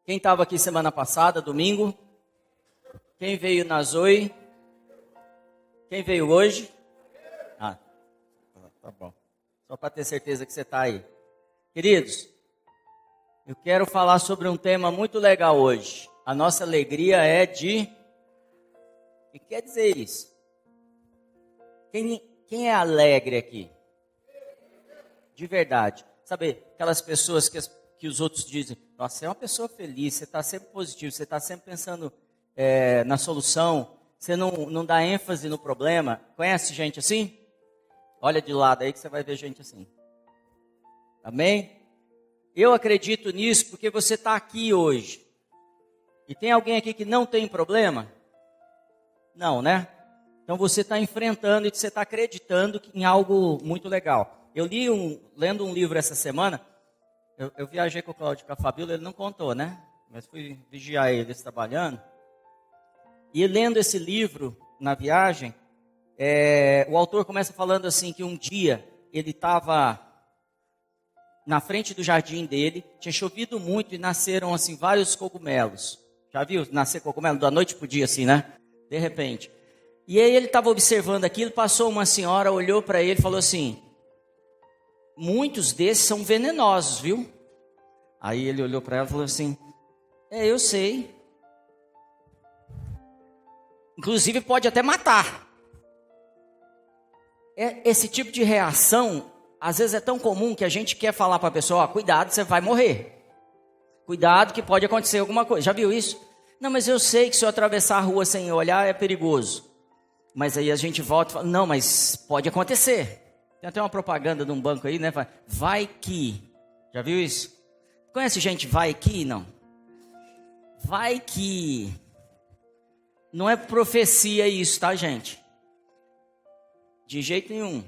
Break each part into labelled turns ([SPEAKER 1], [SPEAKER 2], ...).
[SPEAKER 1] Quem estava aqui semana passada, domingo? Quem veio na Zoe? Quem veio hoje? Ah, tá bom. Só para ter certeza que você está aí. Queridos, eu quero falar sobre um tema muito legal hoje. A nossa alegria é de... O que quer dizer isso? Quem é alegre aqui? De verdade. Sabe, aquelas pessoas que os outros dizem, nossa, você é uma pessoa feliz, você está sempre positivo, você está sempre pensando na solução, você não dá ênfase no problema. Conhece gente assim? Olha de lado aí que você vai ver gente assim. Amém? Eu acredito nisso porque você está aqui hoje. E tem alguém aqui que não tem problema? Não, né? Então você está enfrentando e você está acreditando em algo muito legal. Eu lendo um livro essa semana, eu viajei com o Cláudio Cafabilo, ele não contou, né? Mas fui vigiar eles trabalhando. E lendo esse livro na viagem, o autor começa falando assim que um dia ele estava na frente do jardim dele, tinha chovido muito e nasceram assim vários cogumelos. Já viu nascer cogumelo da noite pro dia assim, né? De repente. E aí ele estava observando aquilo, passou uma senhora, olhou para ele e falou assim, muitos desses são venenosos, viu? Aí ele olhou para ela e falou assim, eu sei. Inclusive pode até matar. Esse tipo de reação, às vezes é tão comum que a gente quer falar para a pessoa, cuidado, você vai morrer. Cuidado que pode acontecer alguma coisa. Já viu isso? Não, mas eu sei que se eu atravessar a rua sem olhar é perigoso. Mas aí a gente volta e fala, não, mas pode acontecer. Tem até uma propaganda de um banco aí, né? Vai que. Já viu isso? Conhece gente vai que? Não. Vai que. Não é profecia isso, tá, gente? De jeito nenhum.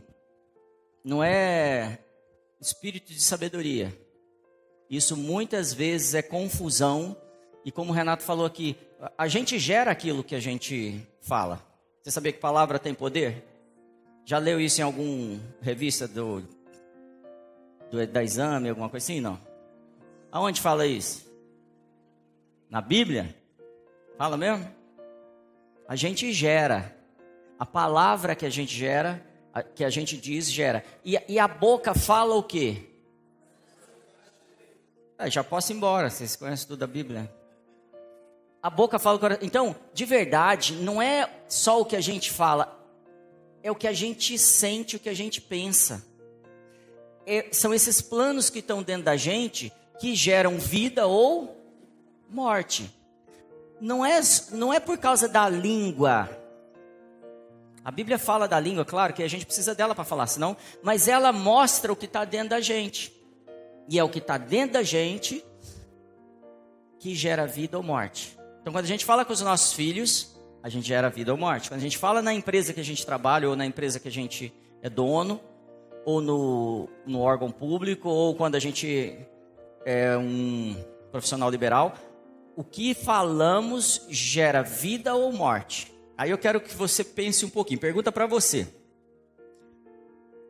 [SPEAKER 1] Não é espírito de sabedoria. Isso muitas vezes é confusão. E como o Renato falou aqui, a gente gera aquilo que a gente fala. Você sabia que palavra tem poder? Já leu isso em alguma revista da Exame, alguma coisa assim? Não. Aonde fala isso? Na Bíblia? Fala mesmo? A gente gera. A palavra que a gente gera, que a gente diz, gera. E a boca fala o quê? Já posso ir embora, vocês conhecem tudo da Bíblia. A boca fala o coração. Então, de verdade, não é só o que a gente fala, é o que a gente sente, o que a gente pensa. São esses planos que estão dentro da gente que geram vida ou morte. Não é por causa da língua. A Bíblia fala da língua, claro que a gente precisa dela para falar, senão, mas ela mostra o que está dentro da gente. E é o que está dentro da gente que gera vida ou morte. Então, quando a gente fala com os nossos filhos, a gente gera vida ou morte. Quando a gente fala na empresa que a gente trabalha, ou na empresa que a gente é dono, ou no órgão público, ou quando a gente é um profissional liberal, o que falamos gera vida ou morte. Aí eu quero que você pense um pouquinho. Pergunta para você.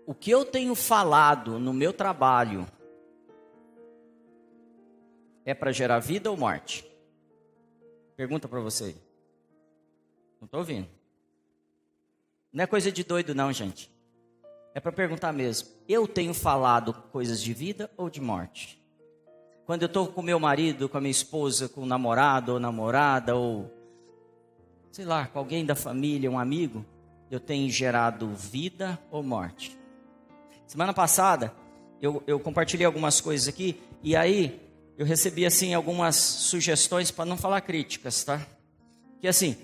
[SPEAKER 1] O que eu tenho falado no meu trabalho é para gerar vida ou morte? Pergunta para você. Não estou ouvindo. Não é coisa de doido não, gente. É para perguntar mesmo. Eu tenho falado coisas de vida ou de morte? Quando eu estou com meu marido, com a minha esposa, com o namorado ou namorada, ou sei lá, com alguém da família, um amigo, eu tenho gerado vida ou morte? Semana passada, eu compartilhei algumas coisas aqui, e aí eu recebi assim algumas sugestões, para não falar críticas, tá? Que assim,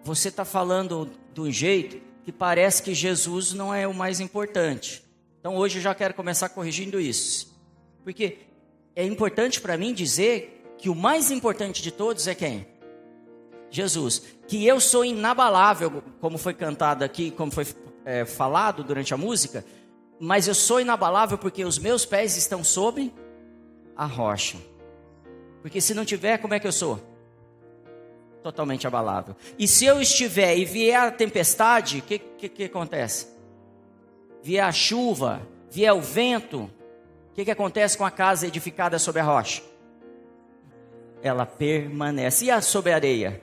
[SPEAKER 1] você está falando de um jeito que parece que Jesus não é o mais importante. Então hoje eu já quero começar corrigindo isso. Porque é importante para mim dizer que o mais importante de todos é quem? Jesus. Que eu sou inabalável, como foi cantado aqui, como foi falado durante a música, mas eu sou inabalável porque os meus pés estão sobre a rocha. Porque se não tiver, como é que eu sou? Totalmente abalável. E se eu estiver e vier a tempestade, o que acontece? Vier a chuva, vier o vento, o que acontece com a casa edificada sobre a rocha? ela permanece. E a sobre a areia?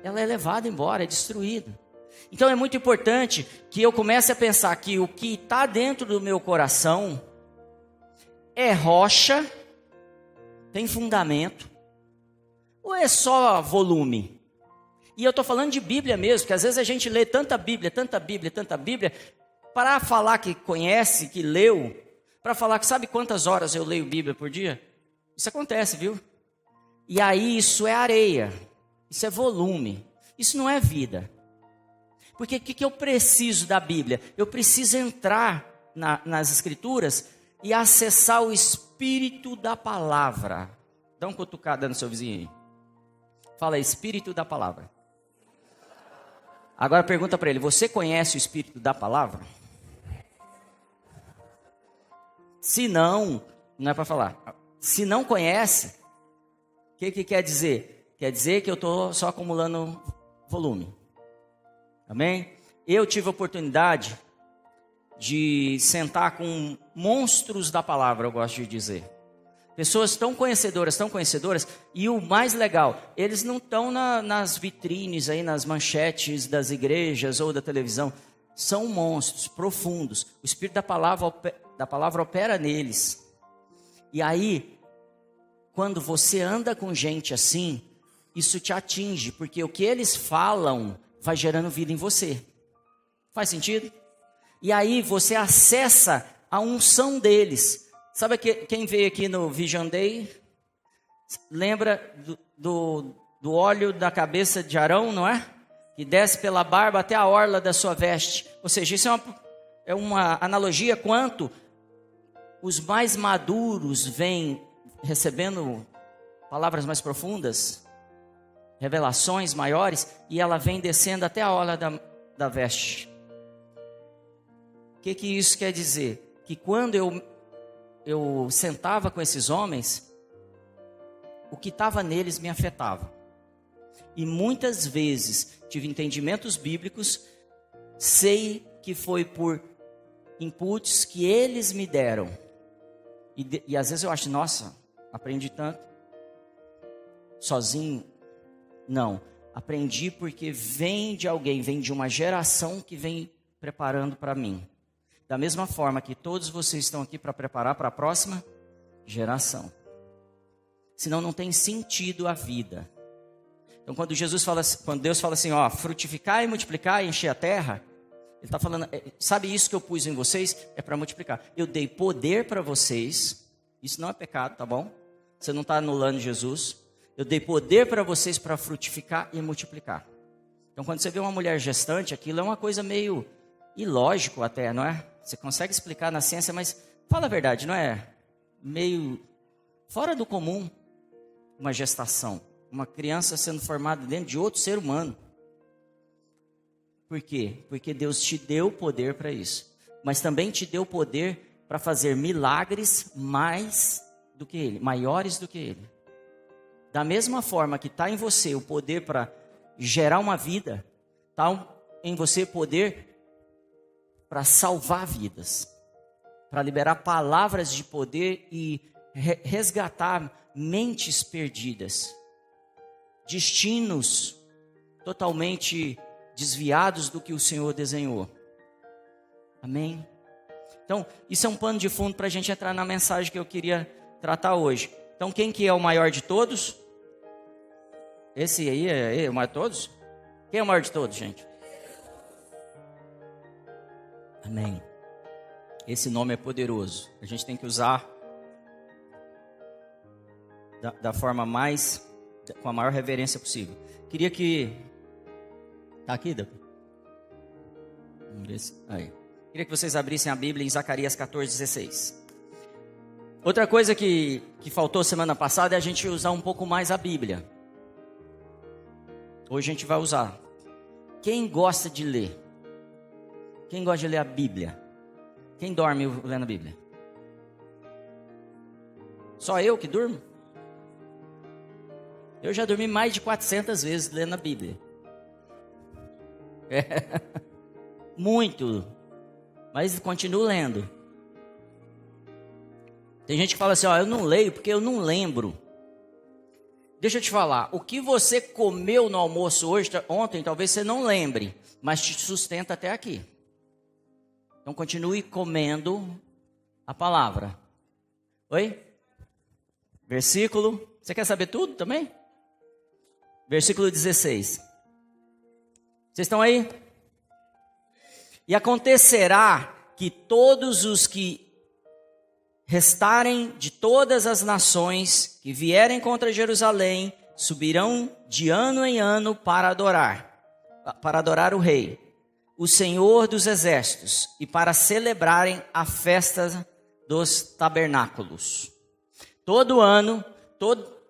[SPEAKER 1] Ela é levada embora, é destruída. Então é muito importante que eu comece a pensar que o que está dentro do meu coração é rocha, tem fundamento, ou é só volume? E eu estou falando de Bíblia mesmo, que às vezes a gente lê tanta Bíblia, para falar que conhece, que leu, para falar que sabe quantas horas eu leio Bíblia por dia? Isso acontece, viu? E aí isso é areia, isso é volume, isso não é vida. Porque o que eu preciso da Bíblia? Eu preciso entrar nas Escrituras e acessar o Espírito da Palavra. Dá uma cutucada no seu vizinho aí. Fala, Espírito da Palavra. Agora pergunta para ele, você conhece o Espírito da Palavra? Se não, não é para falar. Se não conhece, o que quer dizer? Quer dizer que eu estou só acumulando volume. Amém? Eu tive a oportunidade de sentar com monstros da palavra, eu gosto de dizer. Pessoas tão conhecedoras, e o mais legal, eles não estão nas vitrines, aí, nas manchetes das igrejas ou da televisão. São monstros profundos. O Espírito da palavra opera neles. E aí, quando você anda com gente assim, isso te atinge, porque o que eles falam vai gerando vida em você. Faz sentido? E aí você acessa a unção deles. Sabe quem veio aqui no Vision Day? Lembra do óleo da cabeça de Arão, não é? Que desce pela barba até a orla da sua veste. Ou seja, isso é uma analogia quanto os mais maduros vêm recebendo palavras mais profundas, revelações maiores, e ela vem descendo até a orla da veste. O que isso quer dizer? Que quando eu sentava com esses homens, o que estava neles me afetava. E muitas vezes tive entendimentos bíblicos, sei que foi por inputs que eles me deram. E às vezes eu acho, nossa, aprendi tanto, sozinho. Não, aprendi porque vem de alguém, vem de uma geração que vem preparando para mim. Da mesma forma que todos vocês estão aqui para preparar para a próxima geração. Senão não tem sentido a vida. Então quando Deus fala assim, ó, frutificar e multiplicar e encher a terra, Ele está falando, sabe isso que eu pus em vocês? É para multiplicar. Eu dei poder para vocês, isso não é pecado, tá bom? Você não está anulando Jesus. Eu dei poder para vocês para frutificar e multiplicar. Então quando você vê uma mulher gestante, aquilo é uma coisa meio ilógico até, não é? Você consegue explicar na ciência, mas fala a verdade, não é? Meio fora do comum uma gestação. Uma criança sendo formada dentro de outro ser humano. Por quê? Porque Deus te deu poder para isso. Mas também te deu poder para fazer milagres mais do que Ele, maiores do que Ele. Da mesma forma que está em você o poder para gerar uma vida, está em você poder para salvar vidas, para liberar palavras de poder e resgatar mentes perdidas, destinos totalmente desviados do que o Senhor desenhou. Amém? Então, isso é um pano de fundo para a gente entrar na mensagem que eu queria tratar hoje. Então, quem que é o maior de todos? Esse aí é o maior de todos? Quem é o maior de todos, gente? Amém. Esse nome é poderoso. A gente tem que usar da forma com a maior reverência possível. Queria que... Está aqui, Davi? Vamos ver se... Aí. Queria que vocês abrissem a Bíblia em Zacarias 14:16. Outra coisa que faltou semana passada é a gente usar um pouco mais a Bíblia. Hoje a gente vai usar. Quem gosta de ler? Quem gosta de ler a Bíblia? Quem dorme lendo a Bíblia? Só eu que durmo? Eu já dormi mais de 400 vezes lendo a Bíblia. Muito. Mas continuo lendo. Tem gente que fala assim, ó, eu não leio porque eu não lembro. Deixa eu te falar, o que você comeu no almoço hoje, ontem, talvez você não lembre, mas te sustenta até aqui. Então continue comendo a palavra. Oi? Versículo, você quer saber tudo também? Versículo 16. Vocês estão aí? E acontecerá que todos os que restarem de todas as nações que vierem contra Jerusalém, subirão de ano em ano para adorar o Rei, o Senhor dos Exércitos, e para celebrarem a festa dos tabernáculos. Todo ano,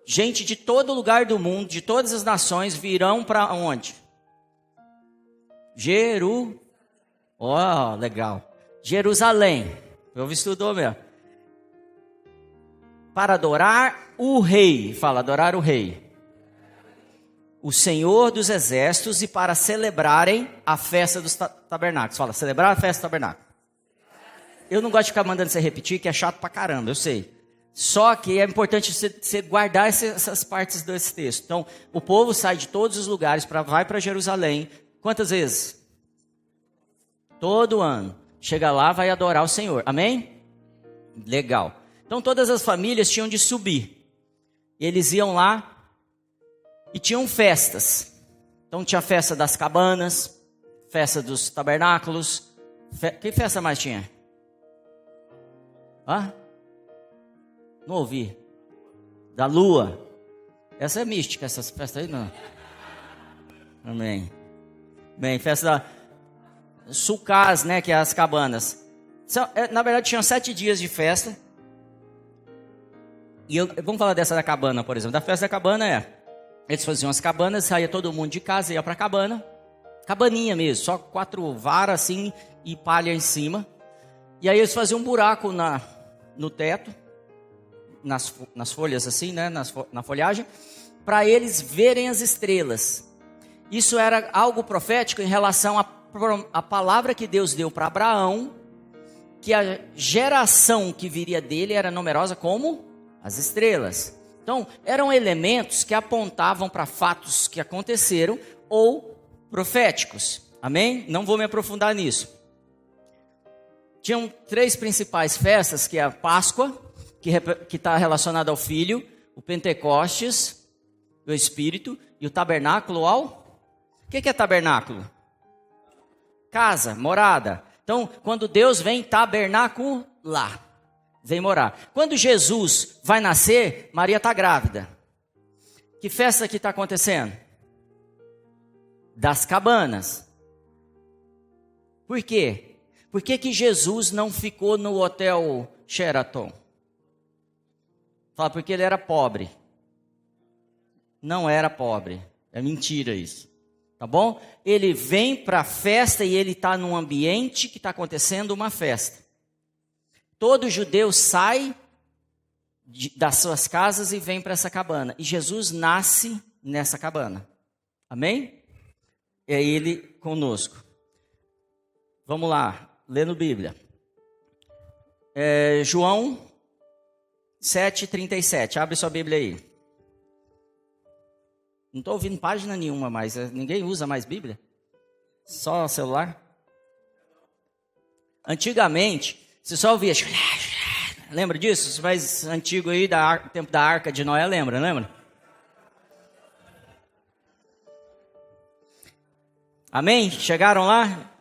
[SPEAKER 1] gente de todo lugar do mundo, de todas as nações, virão para onde? Legal. Jerusalém. Eu estudou mesmo. Para adorar o Rei. Fala, adorar o Rei. O Senhor dos Exércitos, e para celebrarem a festa dos tabernáculos. Fala, celebrar a festa do tabernáculo. Eu não gosto de ficar mandando você repetir, que é chato pra caramba, eu sei. Só que é importante você guardar essas partes desse texto. Então, o povo sai de todos os lugares, vai para Jerusalém. Quantas vezes? Todo ano. Chega lá, vai adorar o Senhor. Amém? Legal. Então, todas as famílias tinham de subir. E eles iam lá e tinham festas. Então, tinha a festa das cabanas, festa dos tabernáculos. Que festa mais tinha? Não ouvi. Da lua. Essa é mística, essas festas aí não. Amém. Bem, festa da Sucás, né, que é as cabanas. Na verdade, tinham 7 dias de festa. E vamos falar dessa da cabana, por exemplo. Da festa da cabana eles faziam as cabanas, saía todo mundo de casa, ia para a cabana. Cabaninha mesmo, só 4 varas assim e palha em cima. E aí eles faziam um buraco no teto, nas folhas assim, né, na folhagem, para eles verem as estrelas. Isso era algo profético em relação à palavra que Deus deu para Abraão, que a geração que viria dele era numerosa como as estrelas. Então, eram elementos que apontavam para fatos que aconteceram ou proféticos. Amém? Não vou me aprofundar nisso. Tinham 3 principais festas, que é a Páscoa, que está relacionada ao Filho, o Pentecostes, o Espírito, e o tabernáculo O que é tabernáculo? Casa, morada. Então, quando Deus vem tabernacular, vem morar. Quando Jesus vai nascer, Maria está grávida. Que festa que está acontecendo? Das cabanas. Por quê? Por que Jesus não ficou no hotel Sheraton? Fala, porque ele era pobre. Não era pobre. É mentira isso. Tá bom? Ele vem para a festa e ele está num ambiente que está acontecendo uma festa. Todo judeu sai das suas casas e vem para essa cabana. E Jesus nasce nessa cabana. Amém? É ele conosco. Vamos lá, lendo Bíblia. João 7,37. Abre sua Bíblia aí. Não estou ouvindo página nenhuma mais. Ninguém usa mais Bíblia? Só celular? Antigamente, você só ouvia. Lembra disso? Isso mais antigo aí, tempo da Arca de Noé, lembra? Amém? Chegaram lá?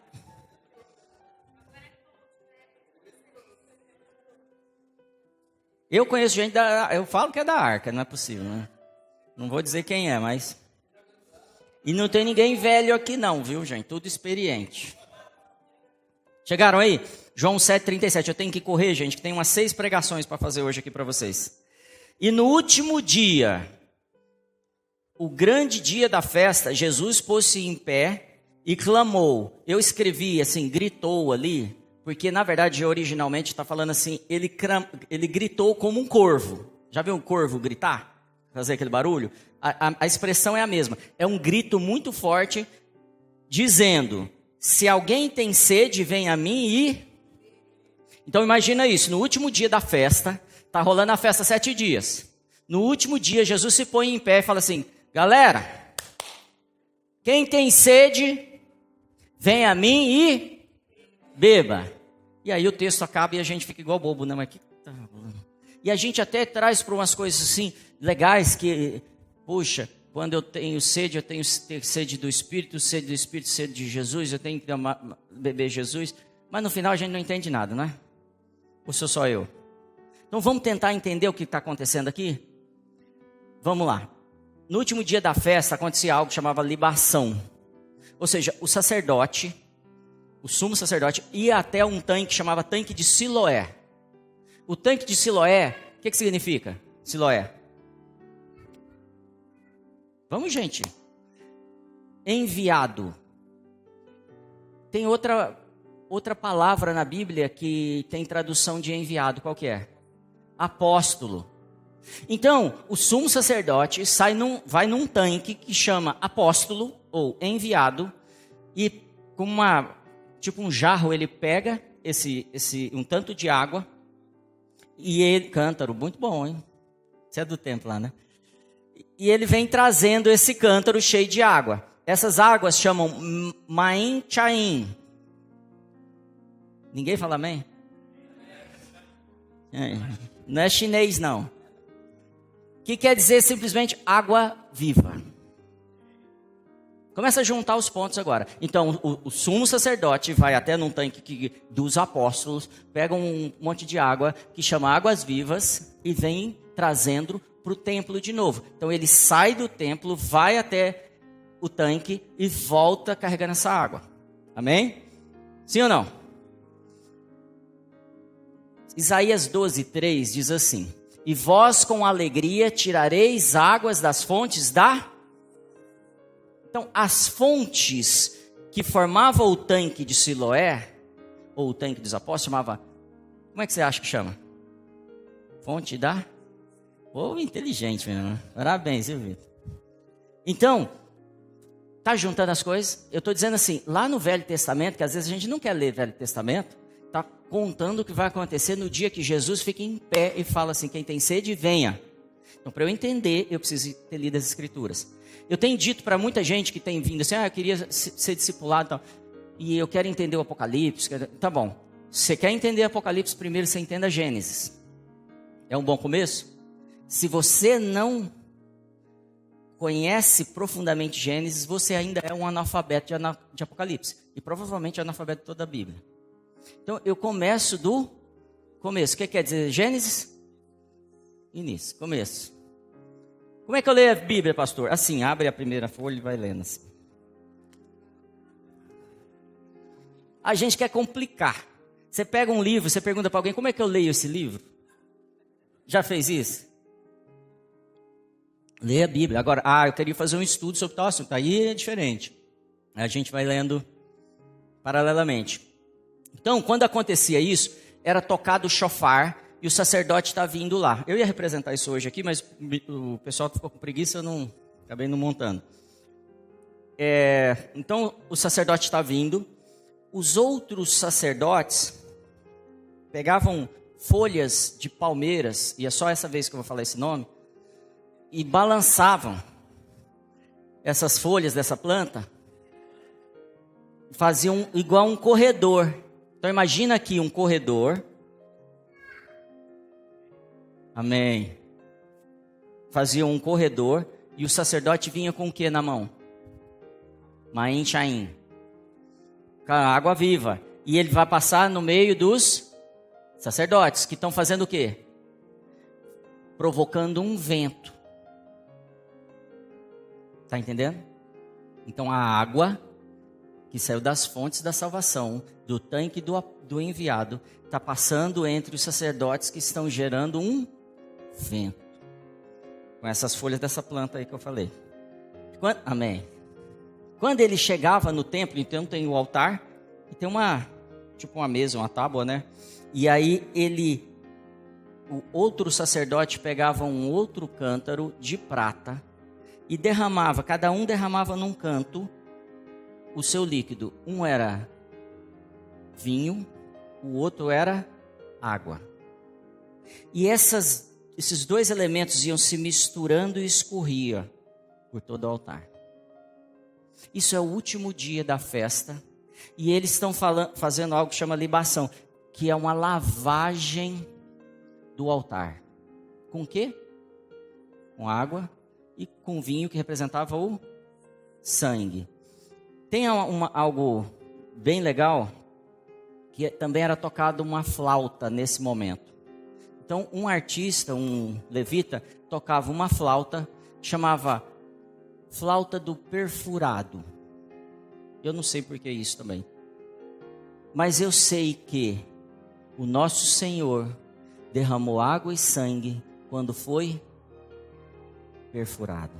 [SPEAKER 1] Eu conheço gente eu falo que é da Arca, não é possível, né? Não vou dizer quem é, mas... E não tem ninguém velho aqui não, viu, gente? Tudo experiente. Chegaram aí? João 7,37. Eu tenho que correr, gente, que tem umas 6 pregações para fazer hoje aqui para vocês. E no último dia, o grande dia da festa, Jesus pôs-se em pé e clamou. Eu escrevi assim, gritou ali, porque na verdade originalmente está falando assim, ele gritou como um corvo. Já viu um corvo gritar? Fazer aquele barulho? A expressão é a mesma. É um grito muito forte, dizendo, se alguém tem sede, vem a mim e... Então imagina isso, no último dia da festa, está rolando a festa 7 dias. No último dia, Jesus se põe em pé e fala assim: galera, quem tem sede, vem a mim e beba. E aí o texto acaba e a gente fica igual bobo, né? Mas que tá... E a gente até traz para umas coisas assim, legais, que, puxa, quando eu tenho sede sede do Espírito, sede de Jesus, eu tenho que beber Jesus. Mas no final a gente não entende nada, né? Ou sou só eu? Então vamos tentar entender o que está acontecendo aqui? Vamos lá. No último dia da festa acontecia algo que chamava libação. Ou seja, o sacerdote, o sumo sacerdote, ia até um tanque que chamava tanque de Siloé. O tanque de Siloé, o que significa Siloé? Vamos, gente. Enviado. Tem outra palavra na Bíblia que tem tradução de enviado. Qual que é? Apóstolo. Então, o sumo sacerdote vai num tanque que chama apóstolo ou enviado, e com tipo um jarro ele pega um tanto de água, e ele, cântaro, muito bom, hein? Você é do templo lá, né? E ele vem trazendo esse cântaro cheio de água. Essas águas chamam Ma'in Chaim. Ninguém fala amém? Não é chinês, não. Que quer dizer simplesmente água viva. Começa a juntar os pontos agora. Então, o sumo sacerdote vai até num tanque dos apóstolos, pega um monte de água, que chama águas vivas, e vem trazendo para o templo de novo. Então, ele sai do templo, vai até o tanque e volta carregando essa água. Amém? Sim ou não? Isaías 12:3 diz assim: e vós com alegria tirareis águas das fontes da... Então, as fontes que formavam o tanque de Siloé, ou o tanque dos apóstolos, chamava... Como é que você acha que chama? Fonte da... inteligente mesmo. Parabéns, viu, Vitor? Então, tá juntando as coisas? Eu estou dizendo assim, lá no Velho Testamento, que às vezes a gente não quer ler o Velho Testamento, está contando o que vai acontecer no dia que Jesus fica em pé e fala assim: quem tem sede, venha. Então, para eu entender, eu preciso ter lido as Escrituras. Eu tenho dito para muita gente que tem vindo assim: eu queria ser discipulado e tal, e eu quero entender o Apocalipse. Tá bom, você quer entender o Apocalipse, primeiro você entenda Gênesis. É um bom começo? Se você não conhece profundamente Gênesis, você ainda é um analfabeto de Apocalipse. E provavelmente analfabeto de toda a Bíblia. Então, eu começo do começo. O que quer dizer Gênesis? Início, começo. Como é que eu leio a Bíblia, pastor? Assim, abre a primeira folha e vai lendo assim. A gente quer complicar. Você pega um livro, você pergunta para alguém: como é que eu leio esse livro? Já fez isso? Lê a Bíblia. Agora, eu queria fazer um estudo sobre tal assunto. Aí é diferente. A gente vai lendo paralelamente. Então, quando acontecia isso, era tocado o shofar e o sacerdote está vindo lá. Eu ia representar isso hoje aqui, mas o pessoal ficou com preguiça, eu acabei não montando. Então, o sacerdote está vindo. Os outros sacerdotes pegavam folhas de palmeiras, e é só essa vez que eu vou falar esse nome, e balançavam essas folhas dessa planta, faziam igual um corredor. Então imagina aqui um corredor. Amém. Faziam um corredor e o sacerdote vinha com o que na mão? Ma'in Chaim. Com a água viva. E ele vai passar no meio dos sacerdotes, que estão fazendo o quê? Provocando um vento. Está entendendo? Então a água que saiu das fontes da salvação, do tanque do enviado, está passando entre os sacerdotes que estão gerando um vento. Com essas folhas dessa planta aí que eu falei. Amém. Quando ele chegava no templo, então tem o altar, e tem uma mesa, uma tábua, né? E aí o outro sacerdote pegava um outro cântaro de prata e derramava, cada um derramava num canto o seu líquido. Um era vinho, o outro era água. E esses dois elementos iam se misturando e escorria por todo o altar. Isso é o último dia da festa. E eles estão fazendo algo que chama libação, que é uma lavagem do altar. Com o quê? Com água e com vinho, que representava o sangue. Tem algo bem legal, que também era tocado uma flauta nesse momento. Então, um artista, um levita, tocava uma flauta, chamava flauta do perfurado. Eu não sei por que isso também. Mas eu sei que o nosso Senhor derramou água e sangue quando foi perfurado.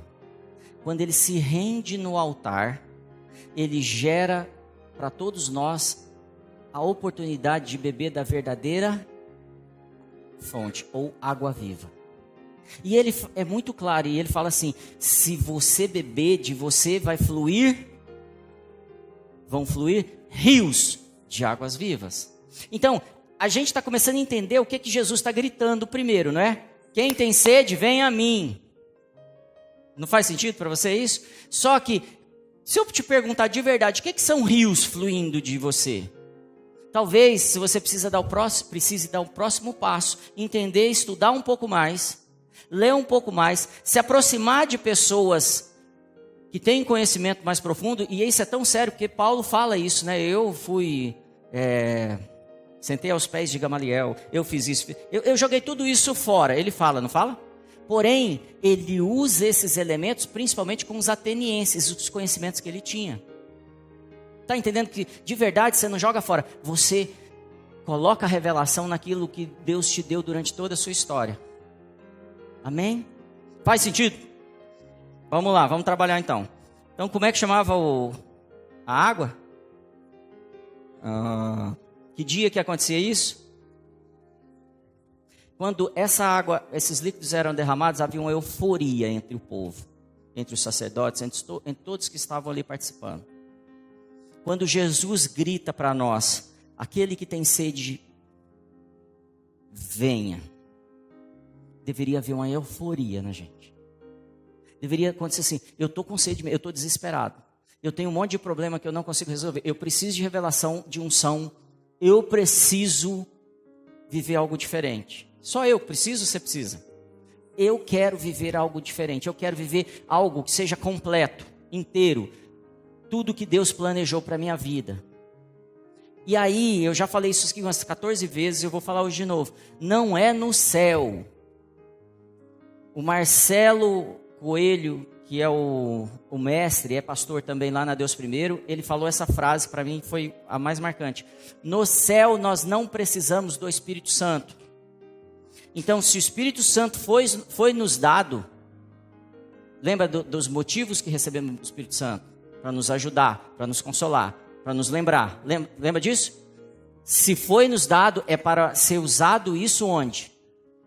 [SPEAKER 1] Quando ele se rende no altar, ele gera para todos nós a oportunidade de beber da verdadeira fonte, ou água viva. E ele é muito claro, e ele fala assim: se você beber, de você vão fluir rios de águas vivas. Então, a gente está começando a entender o que Jesus está gritando primeiro, não é? Quem tem sede, vem a mim. Não faz sentido para você isso? Só que, se eu te perguntar de verdade, o que são rios fluindo de você? Talvez, se você precise dar o próximo passo, entender, estudar um pouco mais, ler um pouco mais, se aproximar de pessoas que têm conhecimento mais profundo, e isso é tão sério, porque Paulo fala isso, né? Eu sentei aos pés de Gamaliel, eu fiz isso, eu joguei tudo isso fora, ele fala, não fala? Porém, ele usa esses elementos principalmente com os atenienses, os conhecimentos que ele tinha. Está entendendo que de verdade você não joga fora, você coloca a revelação naquilo que Deus te deu durante toda a sua história. Amém? Faz sentido? Vamos lá, vamos trabalhar então. Então, como é que chamava a água? Que dia que acontecia isso? Quando essa água, esses líquidos eram derramados, havia uma euforia entre o povo, entre os sacerdotes, entre todos que estavam ali participando. Quando Jesus grita para nós: aquele que tem sede, venha. Deveria haver uma euforia na gente. Deveria acontecer assim: eu estou com sede, eu estou desesperado. Eu tenho um monte de problema que eu não consigo resolver. Eu preciso de revelação, de unção. Eu preciso viver algo diferente. Só eu preciso, você precisa. Eu quero viver algo diferente. Eu quero viver algo que seja completo, inteiro. Tudo que Deus planejou para a minha vida. E aí, eu já falei isso aqui umas 14 vezes, eu vou falar hoje de novo. Não é no céu. O Marcelo Coelho, que é o mestre, é pastor também lá na Deus Primeiro, ele falou essa frase, para mim foi a mais marcante. No céu nós não precisamos do Espírito Santo. Então, se o Espírito Santo foi nos dado, lembra dos motivos que recebemos do Espírito Santo? Para nos ajudar, para nos consolar, para nos lembrar. Lembra disso? Se foi nos dado, é para ser usado isso onde?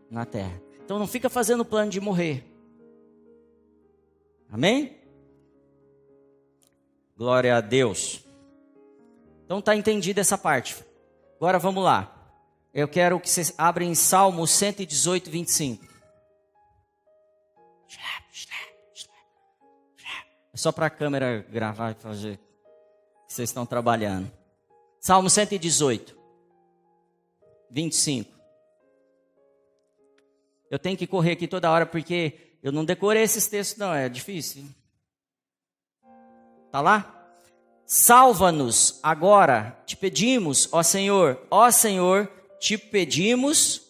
[SPEAKER 1] Na terra. Então não fica fazendo plano de morrer. Amém? Glória a Deus. Então está entendida essa parte. Agora vamos lá. Eu quero que vocês abrem em Salmo 118, 25. É só para a câmera gravar e fazer que vocês estão trabalhando. Salmo 118, 25. Eu tenho que correr aqui toda hora porque eu não decorei esses textos não, é difícil. Tá lá? Salva-nos agora, te pedimos, ó Senhor, te pedimos,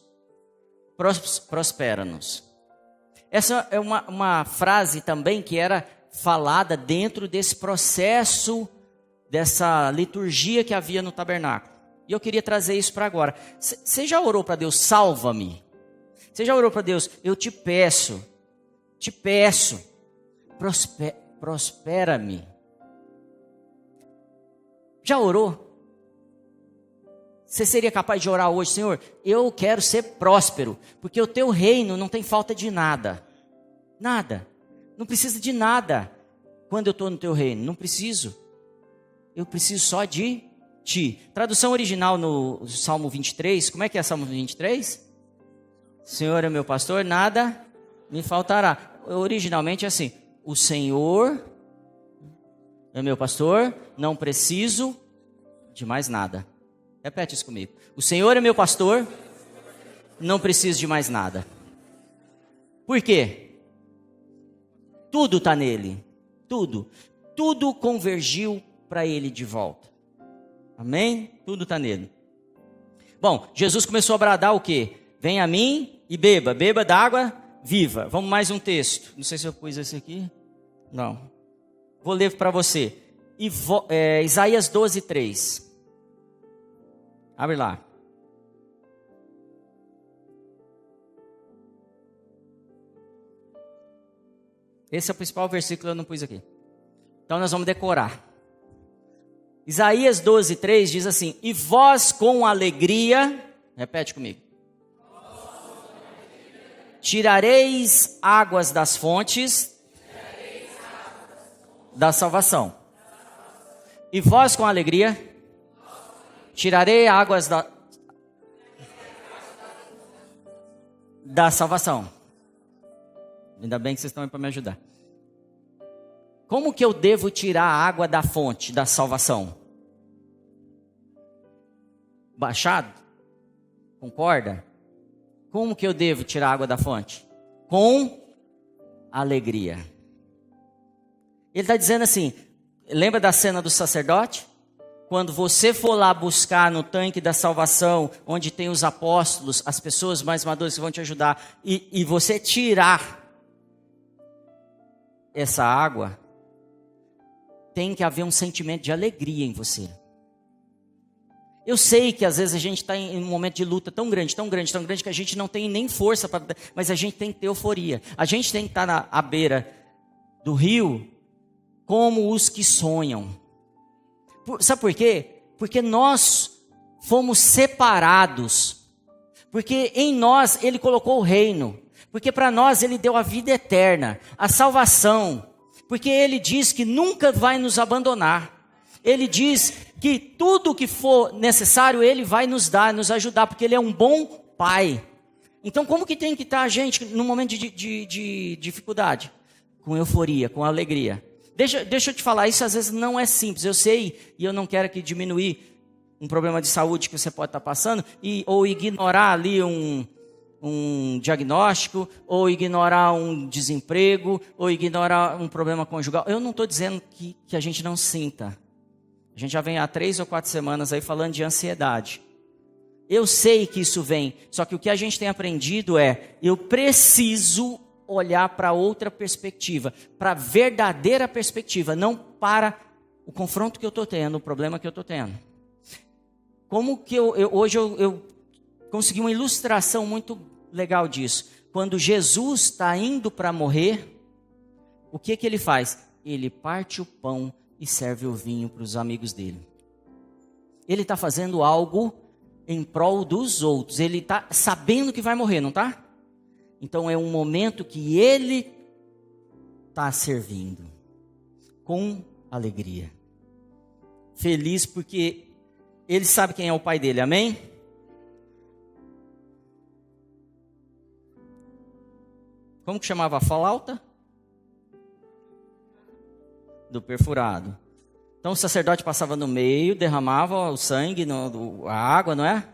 [SPEAKER 1] prospera-nos. Essa é uma frase também que era falada dentro desse processo, dessa liturgia que havia no tabernáculo. E eu queria trazer isso para agora. Você já orou para Deus, salva-me? Você já orou para Deus, eu te peço, prospera-me? Já orou? Você seria capaz de orar hoje, Senhor, eu quero ser próspero, porque o teu reino não tem falta de nada. Nada. Não precisa de nada quando eu estou no teu reino. Não preciso. Eu preciso só de ti. Tradução original no Salmo 23. Como é que é Salmo 23? Senhor é meu pastor, nada me faltará. Originalmente é assim: o Senhor é meu pastor, não preciso de mais nada. Repete isso comigo. O Senhor é meu pastor, não preciso de mais nada. Por quê? Tudo está nele. Tudo. Tudo convergiu para ele de volta. Amém? Tudo está nele. Bom, Jesus começou a bradar o quê? Vem a mim e beba. Beba da água viva. Vamos mais um texto. Não sei se eu pus esse aqui. Não. Vou ler para você. Isaías 12:3. Abre lá. Esse é o principal versículo que eu não pus aqui. Então nós vamos decorar. Isaías 12:3 diz assim: e vós com alegria, repete comigo, tirareis águas das fontes da salvação. E vós com alegria, tirarei águas da salvação. Ainda bem que vocês estão aí para me ajudar. Como que eu devo tirar a água da fonte da salvação? Baixado? Concorda? Como que eu devo tirar a água da fonte? Com alegria. Ele está dizendo assim, lembra da cena do sacerdote? Quando você for lá buscar no tanque da salvação, onde tem os apóstolos, as pessoas mais maduras que vão te ajudar, e você tirar essa água, tem que haver um sentimento de alegria em você. Eu sei que às vezes a gente está em um momento de luta tão grande, que a gente não tem nem força, mas a gente tem que ter euforia. A gente tem que estar à beira do rio como os que sonham. Sabe por quê? Porque nós fomos separados. Porque em nós Ele colocou o reino. Porque para nós Ele deu a vida eterna, a salvação. Porque Ele diz que nunca vai nos abandonar. Ele diz que tudo que for necessário Ele vai nos dar, nos ajudar. Porque Ele é um bom Pai. Então como que tem que estar a gente no momento de dificuldade? Com euforia, com alegria. Deixa eu te falar, isso às vezes não é simples. Eu sei, e eu não quero aqui diminuir um problema de saúde que você pode estar passando, ou ignorar ali um diagnóstico, ou ignorar um desemprego, ou ignorar um problema conjugal. Eu não estou dizendo que a gente não sinta. A gente já vem há 3 ou 4 semanas aí falando de ansiedade. Eu sei que isso vem, só que o que a gente tem aprendido é, eu preciso olhar para outra perspectiva, para a verdadeira perspectiva, não para o confronto que eu estou tendo, o problema que eu estou tendo. Como que hoje eu consegui uma ilustração muito legal disso. Quando Jesus está indo para morrer, o que ele faz? Ele parte o pão e serve o vinho para os amigos dele. Ele está fazendo algo em prol dos outros. Ele está sabendo que vai morrer, não está? Então é um momento que ele está servindo com alegria. Feliz porque ele sabe quem é o pai dele, amém? Como que chamava a flauta? Do perfurado. Então o sacerdote passava no meio, derramava o sangue, a água, não é?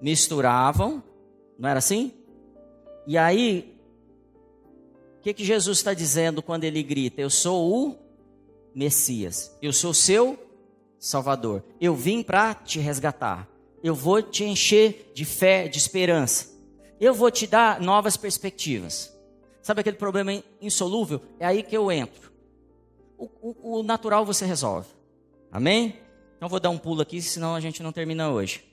[SPEAKER 1] Misturavam, não era assim? E aí, o que Jesus está dizendo quando ele grita? Eu sou o Messias, eu sou seu Salvador, eu vim para te resgatar, eu vou te encher de fé, de esperança, eu vou te dar novas perspectivas. Sabe aquele problema insolúvel? É aí que eu entro. O natural você resolve, amém? Então vou dar um pulo aqui, senão a gente não termina hoje.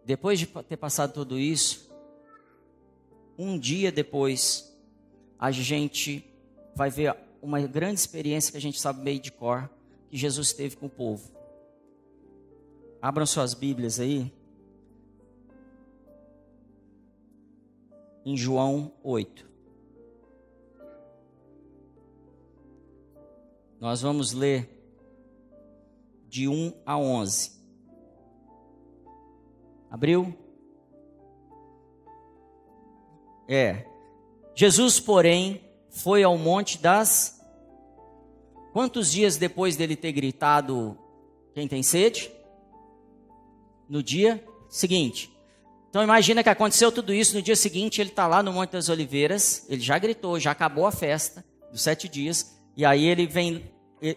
[SPEAKER 1] Depois de ter passado tudo isso, um dia depois, a gente vai ver uma grande experiência que a gente sabe meio de cor, que Jesus teve com o povo. Abram suas Bíblias aí, em João 8. Nós vamos ler de 1 a 11. Abriu? Jesus, porém, foi ao monte das... Quantos dias depois dele ter gritado, quem tem sede? No dia seguinte. Então imagina que aconteceu tudo isso, no dia seguinte ele está lá no Monte das Oliveiras, ele já gritou, já acabou a festa dos 7 dias, e aí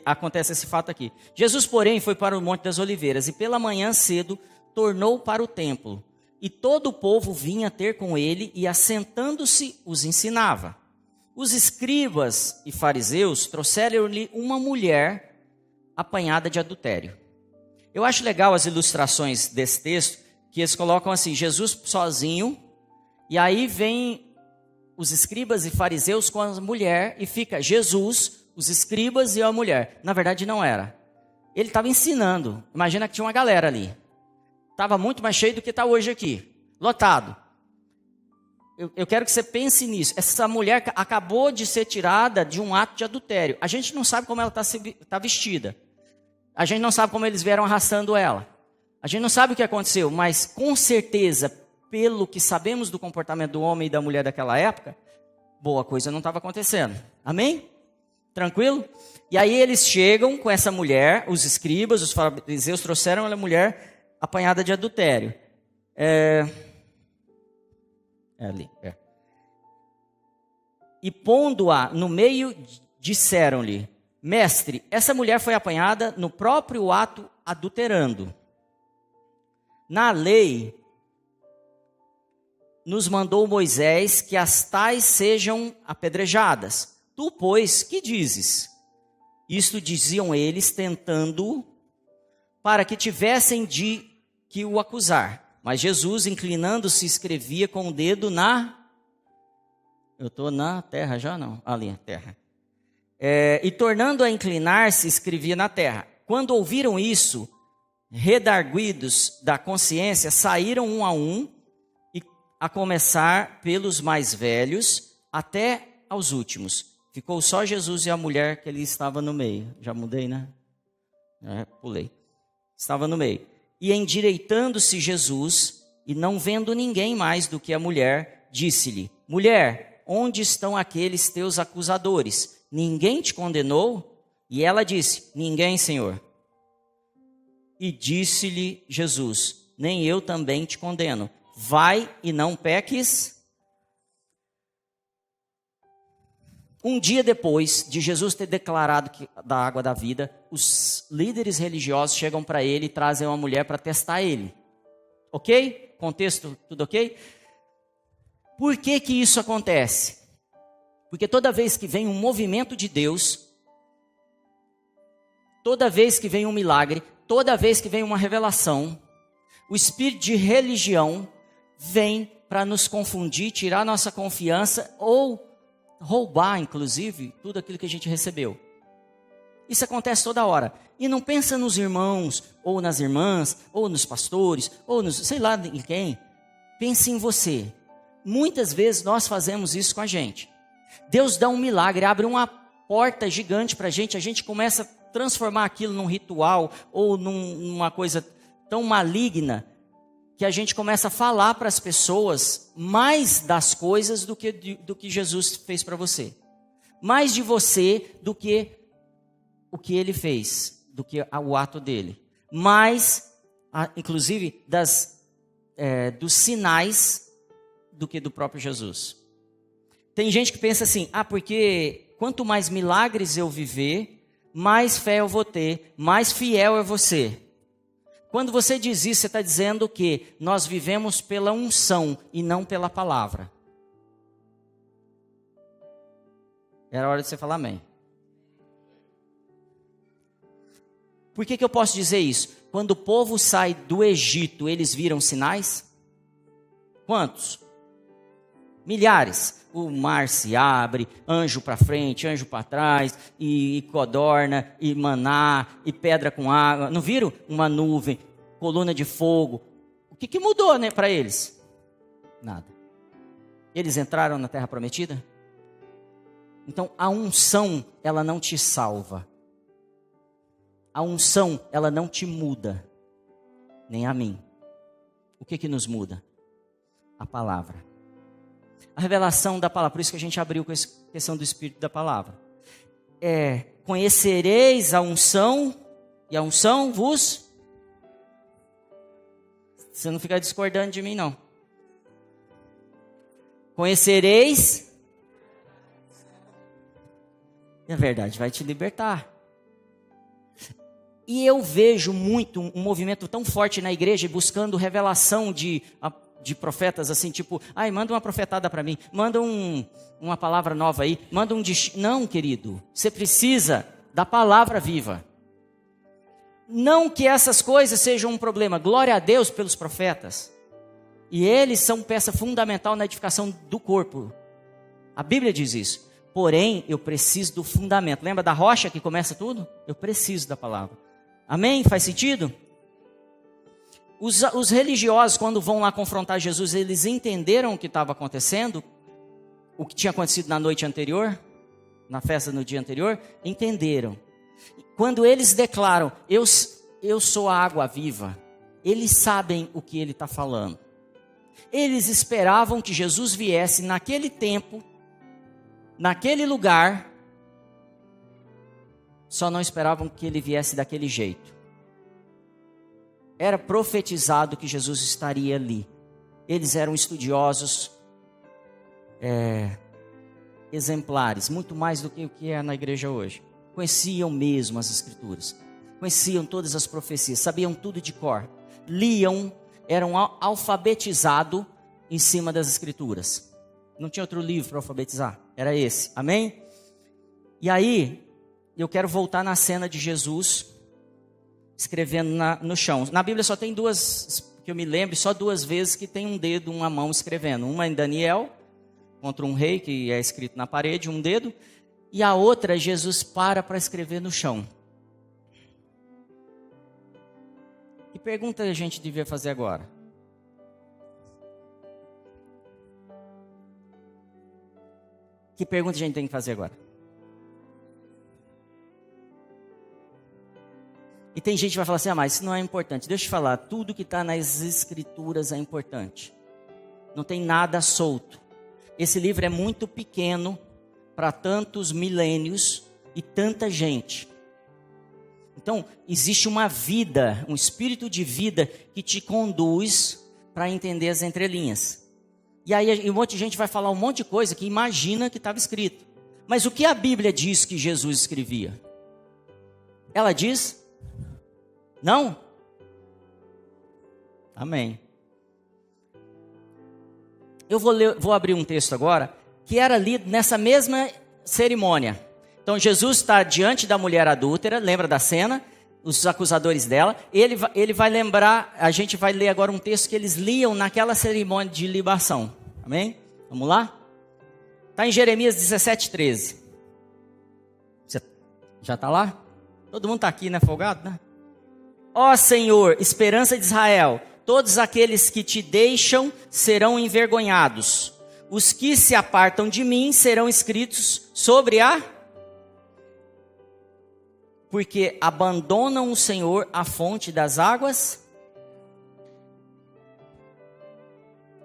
[SPEAKER 1] acontece esse fato aqui. Jesus, porém, foi para o Monte das Oliveiras, e pela manhã cedo tornou para o templo, e todo o povo vinha ter com ele, e assentando-se os ensinava. Os escribas e fariseus trouxeram-lhe uma mulher apanhada de adultério. Eu acho legal as ilustrações desse texto, que eles colocam assim, Jesus sozinho, e aí vem os escribas e fariseus com a mulher, e fica Jesus, os escribas e a mulher. Na verdade não era. Ele estava ensinando. Imagina que tinha uma galera ali. Estava muito mais cheio do que está hoje aqui. Lotado. Eu quero que você pense nisso. Essa mulher acabou de ser tirada de um ato de adultério. A gente não sabe como ela está vestida. A gente não sabe como eles vieram arrastando ela. A gente não sabe o que aconteceu, mas com certeza, pelo que sabemos do comportamento do homem e da mulher daquela época, boa coisa não estava acontecendo. Amém? Tranquilo? E aí eles chegam com essa mulher, os escribas, os fariseus trouxeram a mulher apanhada de adultério. E pondo-a no meio, disseram-lhe, mestre, essa mulher foi apanhada no próprio ato adulterando. Na lei, nos mandou Moisés que as tais sejam apedrejadas. Tu, pois, que dizes? Isto diziam eles, tentando, para que tivessem de que o acusar. Mas Jesus, inclinando-se, escrevia com o dedo na... Eu estou na terra já, não? Ali, a terra. E tornando a inclinar-se, escrevia na terra. Quando ouviram isso, redarguidos da consciência, saíram um a um, e a começar pelos mais velhos, até aos últimos. Ficou só Jesus e a mulher que ele estava no meio. Já mudei, né? Pulei. Estava no meio. E endireitando-se Jesus, e não vendo ninguém mais do que a mulher, disse-lhe, mulher, onde estão aqueles teus acusadores? Ninguém te condenou? E ela disse, ninguém, Senhor. E disse-lhe Jesus, nem eu também te condeno. Vai e não peques. Um dia depois de Jesus ter declarado da água da vida, os líderes religiosos chegam para ele e trazem uma mulher para testar ele. Ok? Contexto, tudo ok? Por que que isso acontece? Porque toda vez que vem um movimento de Deus, toda vez que vem um milagre, toda vez que vem uma revelação, o espírito de religião vem para nos confundir, tirar nossa confiança ou roubar, inclusive, tudo aquilo que a gente recebeu. Isso acontece toda hora. E não pensa nos irmãos, ou nas irmãs, ou nos pastores, ou nos, sei lá em quem. Pense em você. Muitas vezes nós fazemos isso com a gente. Deus dá um milagre, abre uma porta gigante para a gente começa a transformar aquilo num ritual, ou numa coisa tão maligna, que a gente começa a falar para as pessoas mais das coisas do que Jesus fez para você. Mais de você do que o que ele fez, do que o ato dele. Mais, inclusive, dos sinais do que do próprio Jesus. Tem gente que pensa assim, porque quanto mais milagres eu viver, mais fé eu vou ter, mais fiel é você. Quando você diz isso, você está dizendo que nós vivemos pela unção e não pela palavra. Era hora de você falar amém. Por que eu posso dizer isso? Quando o povo sai do Egito, eles viram sinais? Quantos? Milhares. O mar se abre, anjo para frente, anjo para trás, e codorna, e maná, e pedra com água. Não viram? Uma nuvem, coluna de fogo. O que mudou, né, para eles? Nada. Eles entraram na terra prometida? Então, a unção, ela não te salva. A unção, ela não te muda, nem a mim. O que nos muda? A palavra. A revelação da palavra, por isso que a gente abriu com essa questão do Espírito da palavra. Conhecereis a unção, e a unção vos... Você não fica discordando de mim, não. Conhecereis... E a verdade vai te libertar. E eu vejo muito um movimento tão forte na igreja, buscando revelação de profetas, assim, tipo, manda uma profetada para mim, manda uma palavra nova aí, manda Não, querido, você precisa da palavra viva. Não que essas coisas sejam um problema, glória a Deus pelos profetas. E eles são peça fundamental na edificação do corpo. A Bíblia diz isso. Porém, eu preciso do fundamento. Lembra da rocha que começa tudo? Eu preciso da palavra. Amém? Faz sentido? Os religiosos, quando vão lá confrontar Jesus, eles entenderam o que estava acontecendo, o que tinha acontecido na noite anterior, na festa no dia anterior, entenderam. Quando eles declaram, eu sou a água viva, eles sabem o que ele está falando. Eles esperavam que Jesus viesse naquele tempo, naquele lugar, só não esperavam que ele viesse daquele jeito. Era profetizado que Jesus estaria ali. Eles eram estudiosos, exemplares, muito mais do que o que é na igreja hoje. Conheciam mesmo as Escrituras, conheciam todas as profecias, sabiam tudo de cor, liam, eram alfabetizados em cima das Escrituras. Não tinha outro livro para alfabetizar, era esse, amém? E aí, eu quero voltar na cena de Jesus escrevendo no chão. Na Bíblia só tem duas, que eu me lembro, só duas vezes que tem um dedo, uma mão escrevendo. Uma em Daniel, contra um rei, que é escrito na parede, um dedo. E a outra, Jesus para escrever no chão. Que pergunta a gente devia fazer agora? Que pergunta a gente tem que fazer agora? E tem gente que vai falar assim, mas isso não é importante. Deixa eu te falar, tudo que está nas Escrituras é importante. Não tem nada solto. Esse livro é muito pequeno para tantos milênios e tanta gente. Então, existe uma vida, um espírito de vida que te conduz para entender as entrelinhas. E aí um monte de gente vai falar um monte de coisa que imagina que estava escrito. Mas o que a Bíblia diz que Jesus escrevia? Ela diz... Não? Amém. Eu vou abrir um texto agora, que era lido nessa mesma cerimônia. Então Jesus está diante da mulher adúltera, lembra da cena? Os acusadores dela. Ele vai lembrar, a gente vai ler agora um texto que eles liam naquela cerimônia de libação. Amém? Vamos lá? Está em Jeremias 17:13. Você já está lá? Todo mundo está aqui, né? Folgado, né? Ó Senhor, esperança de Israel, todos aqueles que te deixam serão envergonhados. Os que se apartam de mim serão escritos sobre porque abandonam o Senhor, a fonte das águas.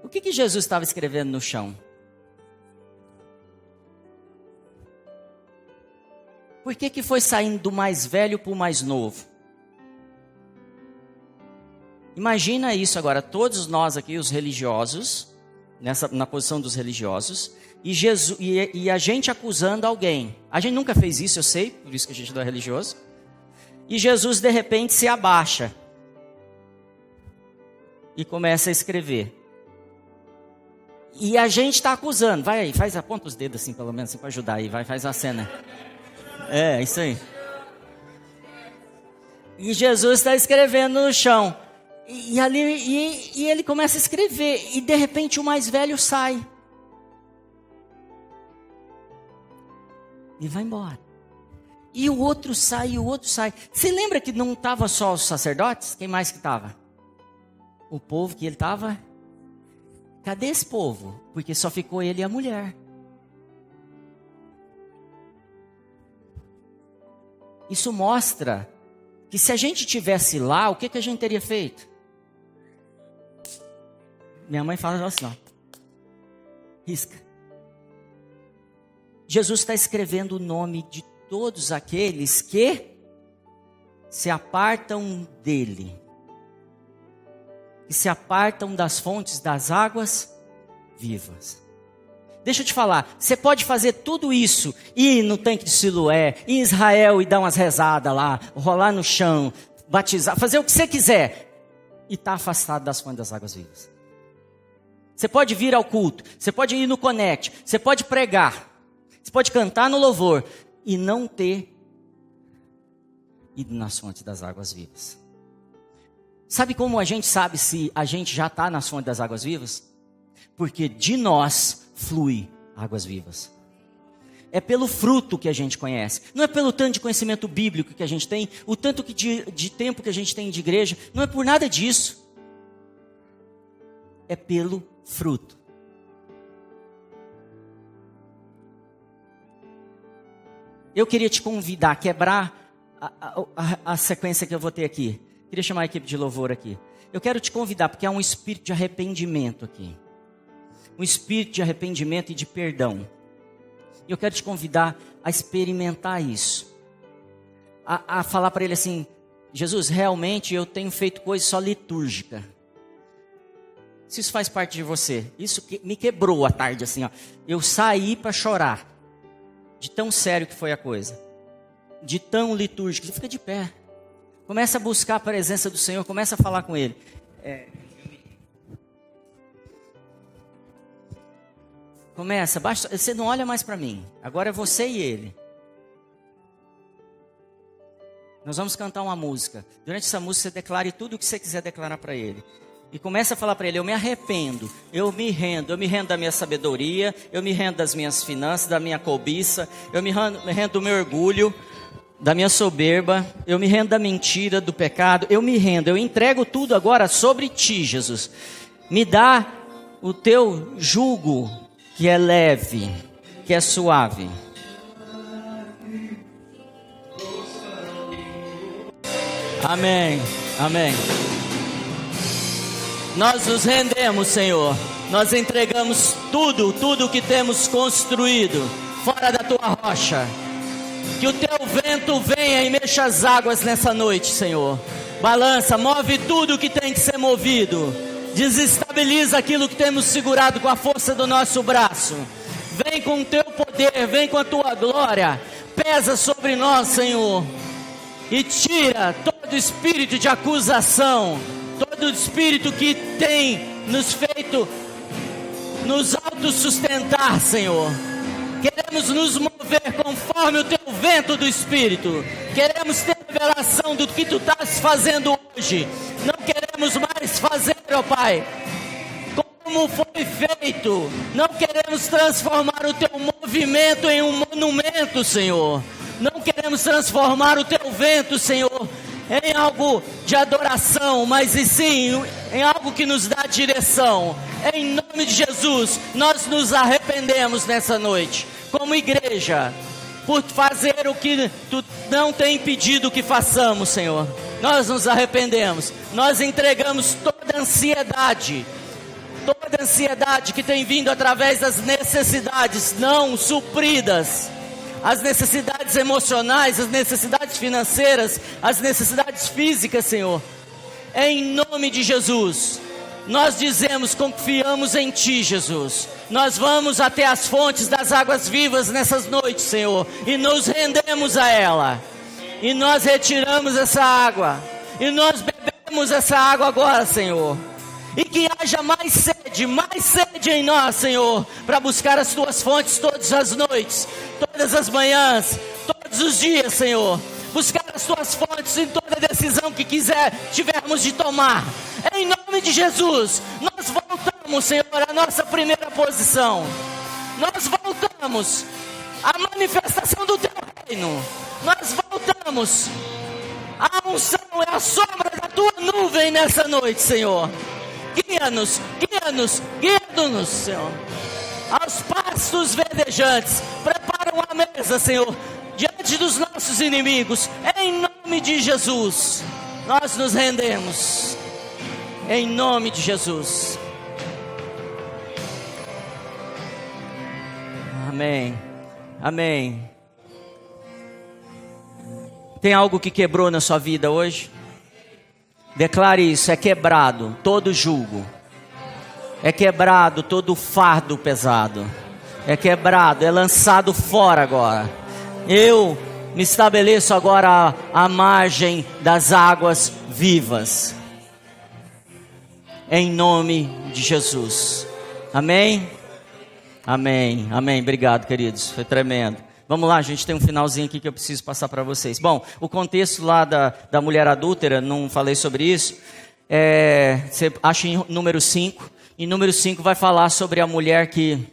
[SPEAKER 1] O que Jesus estava escrevendo no chão? Por que foi saindo do mais velho para o mais novo? Imagina isso agora, todos nós aqui, os religiosos, na posição dos religiosos, e, Jesus, e a gente acusando alguém. A gente nunca fez isso, eu sei, por isso que a gente não é religioso. E Jesus de repente se abaixa e começa a escrever. E a gente está acusando. Vai aí, aponta os dedos assim, pelo menos, assim, para ajudar aí, faz a cena. Isso aí. E Jesus está escrevendo no chão. E ele começa a escrever, e de repente o mais velho sai. E vai embora. E o outro sai, e o outro sai. Você lembra que não estava só os sacerdotes? Quem mais que estava? O povo que ele estava? Cadê esse povo? Porque só ficou ele e a mulher. Isso mostra que se a gente tivesse lá, o que a gente teria feito? Minha mãe fala assim, ó, risca. Jesus está escrevendo o nome de todos aqueles que se apartam dele, que se apartam das fontes das águas vivas. Deixa eu te falar, você pode fazer tudo isso, ir no tanque de Siloé, ir em Israel e dar umas rezadas lá, rolar no chão, batizar, fazer o que você quiser, e estar afastado das fontes das águas vivas. Você pode vir ao culto, você pode ir no Connect, você pode pregar, você pode cantar no louvor, e não ter ido nas fontes das águas vivas. Sabe como a gente sabe se a gente já está nas fontes das águas vivas? Porque de nós flui águas vivas. É pelo fruto que a gente conhece. Não é pelo tanto de conhecimento bíblico que a gente tem, o tanto de tempo que a gente tem de igreja. Não é por nada disso. É pelo fruto. Eu queria te convidar a quebrar a sequência que eu vou ter aqui. Queria chamar a equipe de louvor aqui. Eu quero te convidar, porque há um espírito de arrependimento aqui. Um espírito de arrependimento e de perdão. E eu quero te convidar a experimentar isso. A falar para ele assim, Jesus, realmente eu tenho feito coisa só litúrgica. Se isso faz parte de você, isso me quebrou à tarde assim, ó. Eu saí para chorar. De tão sério que foi a coisa. De tão litúrgico. Você fica de pé. Começa a buscar a presença do Senhor. Começa a falar com Ele. Começa. Basta, você não olha mais para mim. Agora é você e Ele. Nós vamos cantar uma música. Durante essa música você declare tudo o que você quiser declarar para Ele. E começa a falar para Ele, eu me arrependo, eu me rendo da minha sabedoria, eu me rendo das minhas finanças, da minha cobiça, eu me rendo do meu orgulho, da minha soberba, eu me rendo da mentira, do pecado, eu me rendo, eu entrego tudo agora sobre Ti, Jesus. Me dá o Teu jugo, que é leve, que é suave. Amém, amém. Nós nos rendemos, Senhor. Nós entregamos tudo que temos construído fora da Tua rocha. Que o Teu vento venha e mexa as águas nessa noite, Senhor. Balança, move tudo que tem que ser movido. Desestabiliza aquilo que temos segurado com a força do nosso braço. Vem com o Teu poder, vem com a Tua glória. Pesa sobre nós, Senhor. E tira todo espírito de acusação. Todo espírito que tem nos feito nos autossustentar, Senhor. Queremos nos mover conforme o Teu vento do Espírito. Queremos ter revelação do que Tu estás fazendo hoje. Não queremos mais fazer, ó Pai, como foi feito. Não queremos transformar o Teu movimento em um monumento, Senhor. Não queremos transformar o Teu vento, Senhor, em algo de adoração, mas e sim em algo que nos dá direção. Em nome de Jesus, nós nos arrependemos nessa noite, como igreja, por fazer o que Tu não tem pedido que façamos, Senhor. Nós nos arrependemos, nós entregamos toda ansiedade que tem vindo através das necessidades não supridas, as necessidades emocionais, as necessidades financeiras, as necessidades físicas, Senhor. Em nome de Jesus, nós dizemos, confiamos em Ti, Jesus. Nós vamos até as fontes das águas vivas nessas noites, Senhor, e nos rendemos a ela. E nós retiramos essa água, e nós bebemos essa água agora, Senhor. E que haja mais sede em nós, Senhor, para buscar as Tuas fontes todas as noites, todas as manhãs, todos os dias, Senhor. Buscar as Tuas fontes em toda decisão que tivermos de tomar. Em nome de Jesus, nós voltamos, Senhor, à nossa primeira posição. Nós voltamos à manifestação do Teu reino. Nós voltamos à unção e à sombra da Tua nuvem nessa noite, Senhor. Guia-nos, Senhor, aos pastos verdejantes. Prepara uma mesa, Senhor, diante dos nossos inimigos, em nome Em nome de Jesus, nós nos rendemos. Em nome de Jesus. Amém. Amém. Tem algo que quebrou na sua vida hoje? Declare isso: é quebrado todo jugo. É quebrado todo fardo pesado. É quebrado, é lançado fora agora. Eu me estabeleço agora à margem das águas vivas. Em nome de Jesus. Amém? Amém, amém. Obrigado, queridos. Foi tremendo. Vamos lá, a gente tem um finalzinho aqui que eu preciso passar para vocês. Bom, o contexto lá da mulher adúltera, não falei sobre isso. Você acha em número 5. Em número 5 vai falar sobre a mulher que,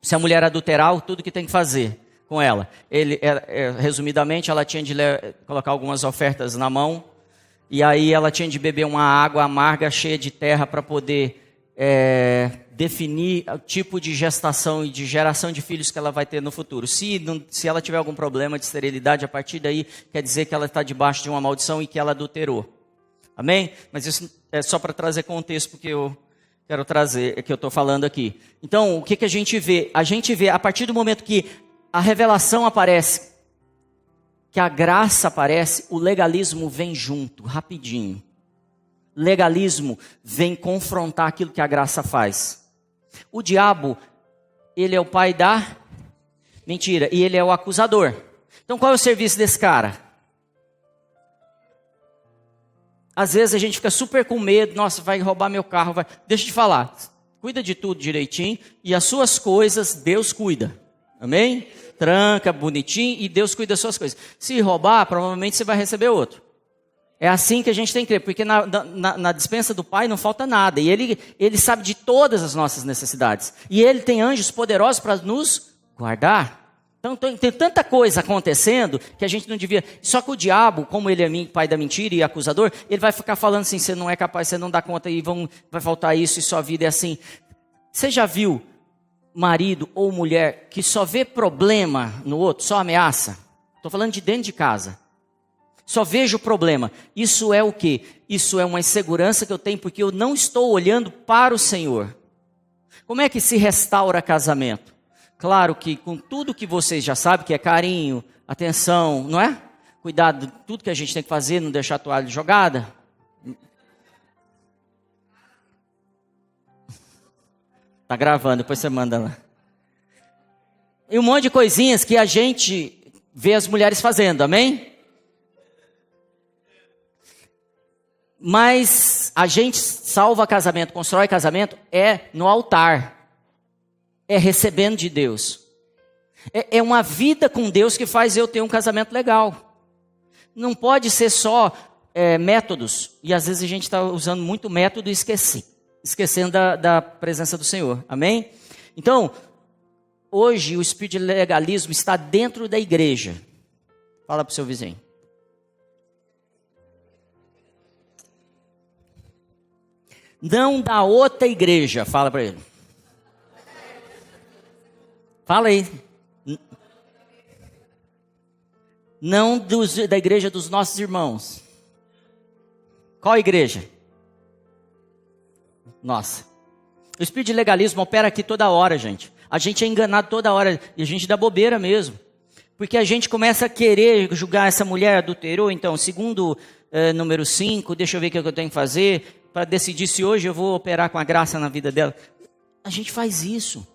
[SPEAKER 1] se a mulher adulterar, tudo que tem que fazer com ela. Resumidamente, ela tinha de colocar algumas ofertas na mão. E aí ela tinha de beber uma água amarga cheia de terra para poder definir o tipo de gestação e de geração de filhos que ela vai ter no futuro. Se ela tiver algum problema de esterilidade, a partir daí quer dizer que ela está debaixo de uma maldição e que ela adulterou. Amém? Mas isso é só para trazer contexto, porque eu quero trazer, que eu estou falando aqui. Então, o que a gente vê? A gente vê, a partir do momento que a revelação aparece, que a graça aparece, o legalismo vem junto, rapidinho. Legalismo vem confrontar aquilo que a graça faz. O diabo, ele é o pai da mentira, e ele é o acusador. Então qual é o serviço desse cara? Às vezes a gente fica super com medo, nossa, vai roubar meu carro, vai. Deixa eu te falar, cuida de tudo direitinho, e as suas coisas, Deus cuida. Amém? Tranca, bonitinho, e Deus cuida das suas coisas. Se roubar, provavelmente você vai receber outro. É assim que a gente tem que crer, porque na despensa do Pai não falta nada. E Ele sabe de todas as nossas necessidades. E Ele tem anjos poderosos para nos guardar. Então tem tanta coisa acontecendo que a gente não devia... Só que o diabo, como ele é pai da mentira e acusador, ele vai ficar falando assim, você não é capaz, você não dá conta, e vai faltar isso, e sua vida é assim. Você já viu marido ou mulher que só vê problema no outro, só ameaça? Estou falando de dentro de casa. Só vejo o problema. Isso é o quê? Isso é uma insegurança que eu tenho porque eu não estou olhando para o Senhor. Como é que se restaura casamento? Claro que com tudo que vocês já sabem, que é carinho, atenção, não é? Cuidado de tudo que a gente tem que fazer, não deixar a toalha jogada. Tá gravando, depois você manda lá. E um monte de coisinhas que a gente vê as mulheres fazendo, amém? Mas a gente salva casamento, constrói casamento, no altar. É recebendo de Deus. É uma vida com Deus que faz eu ter um casamento legal. Não pode ser só métodos. E às vezes a gente está usando muito método e esquecendo da presença do Senhor. Amém? Então, hoje o espírito de legalismo está dentro da igreja. Fala para o seu vizinho. Não da outra igreja, fala para ele. Fala aí. Não da igreja dos nossos irmãos. Qual igreja? Nossa. O espírito de legalismo opera aqui toda hora, gente. A gente é enganado toda hora e a gente dá bobeira mesmo. Porque a gente começa a querer julgar essa mulher adulterou. Então, segundo número 5, deixa eu ver o que eu tenho que fazer para decidir se hoje eu vou operar com a graça na vida dela. A gente faz isso.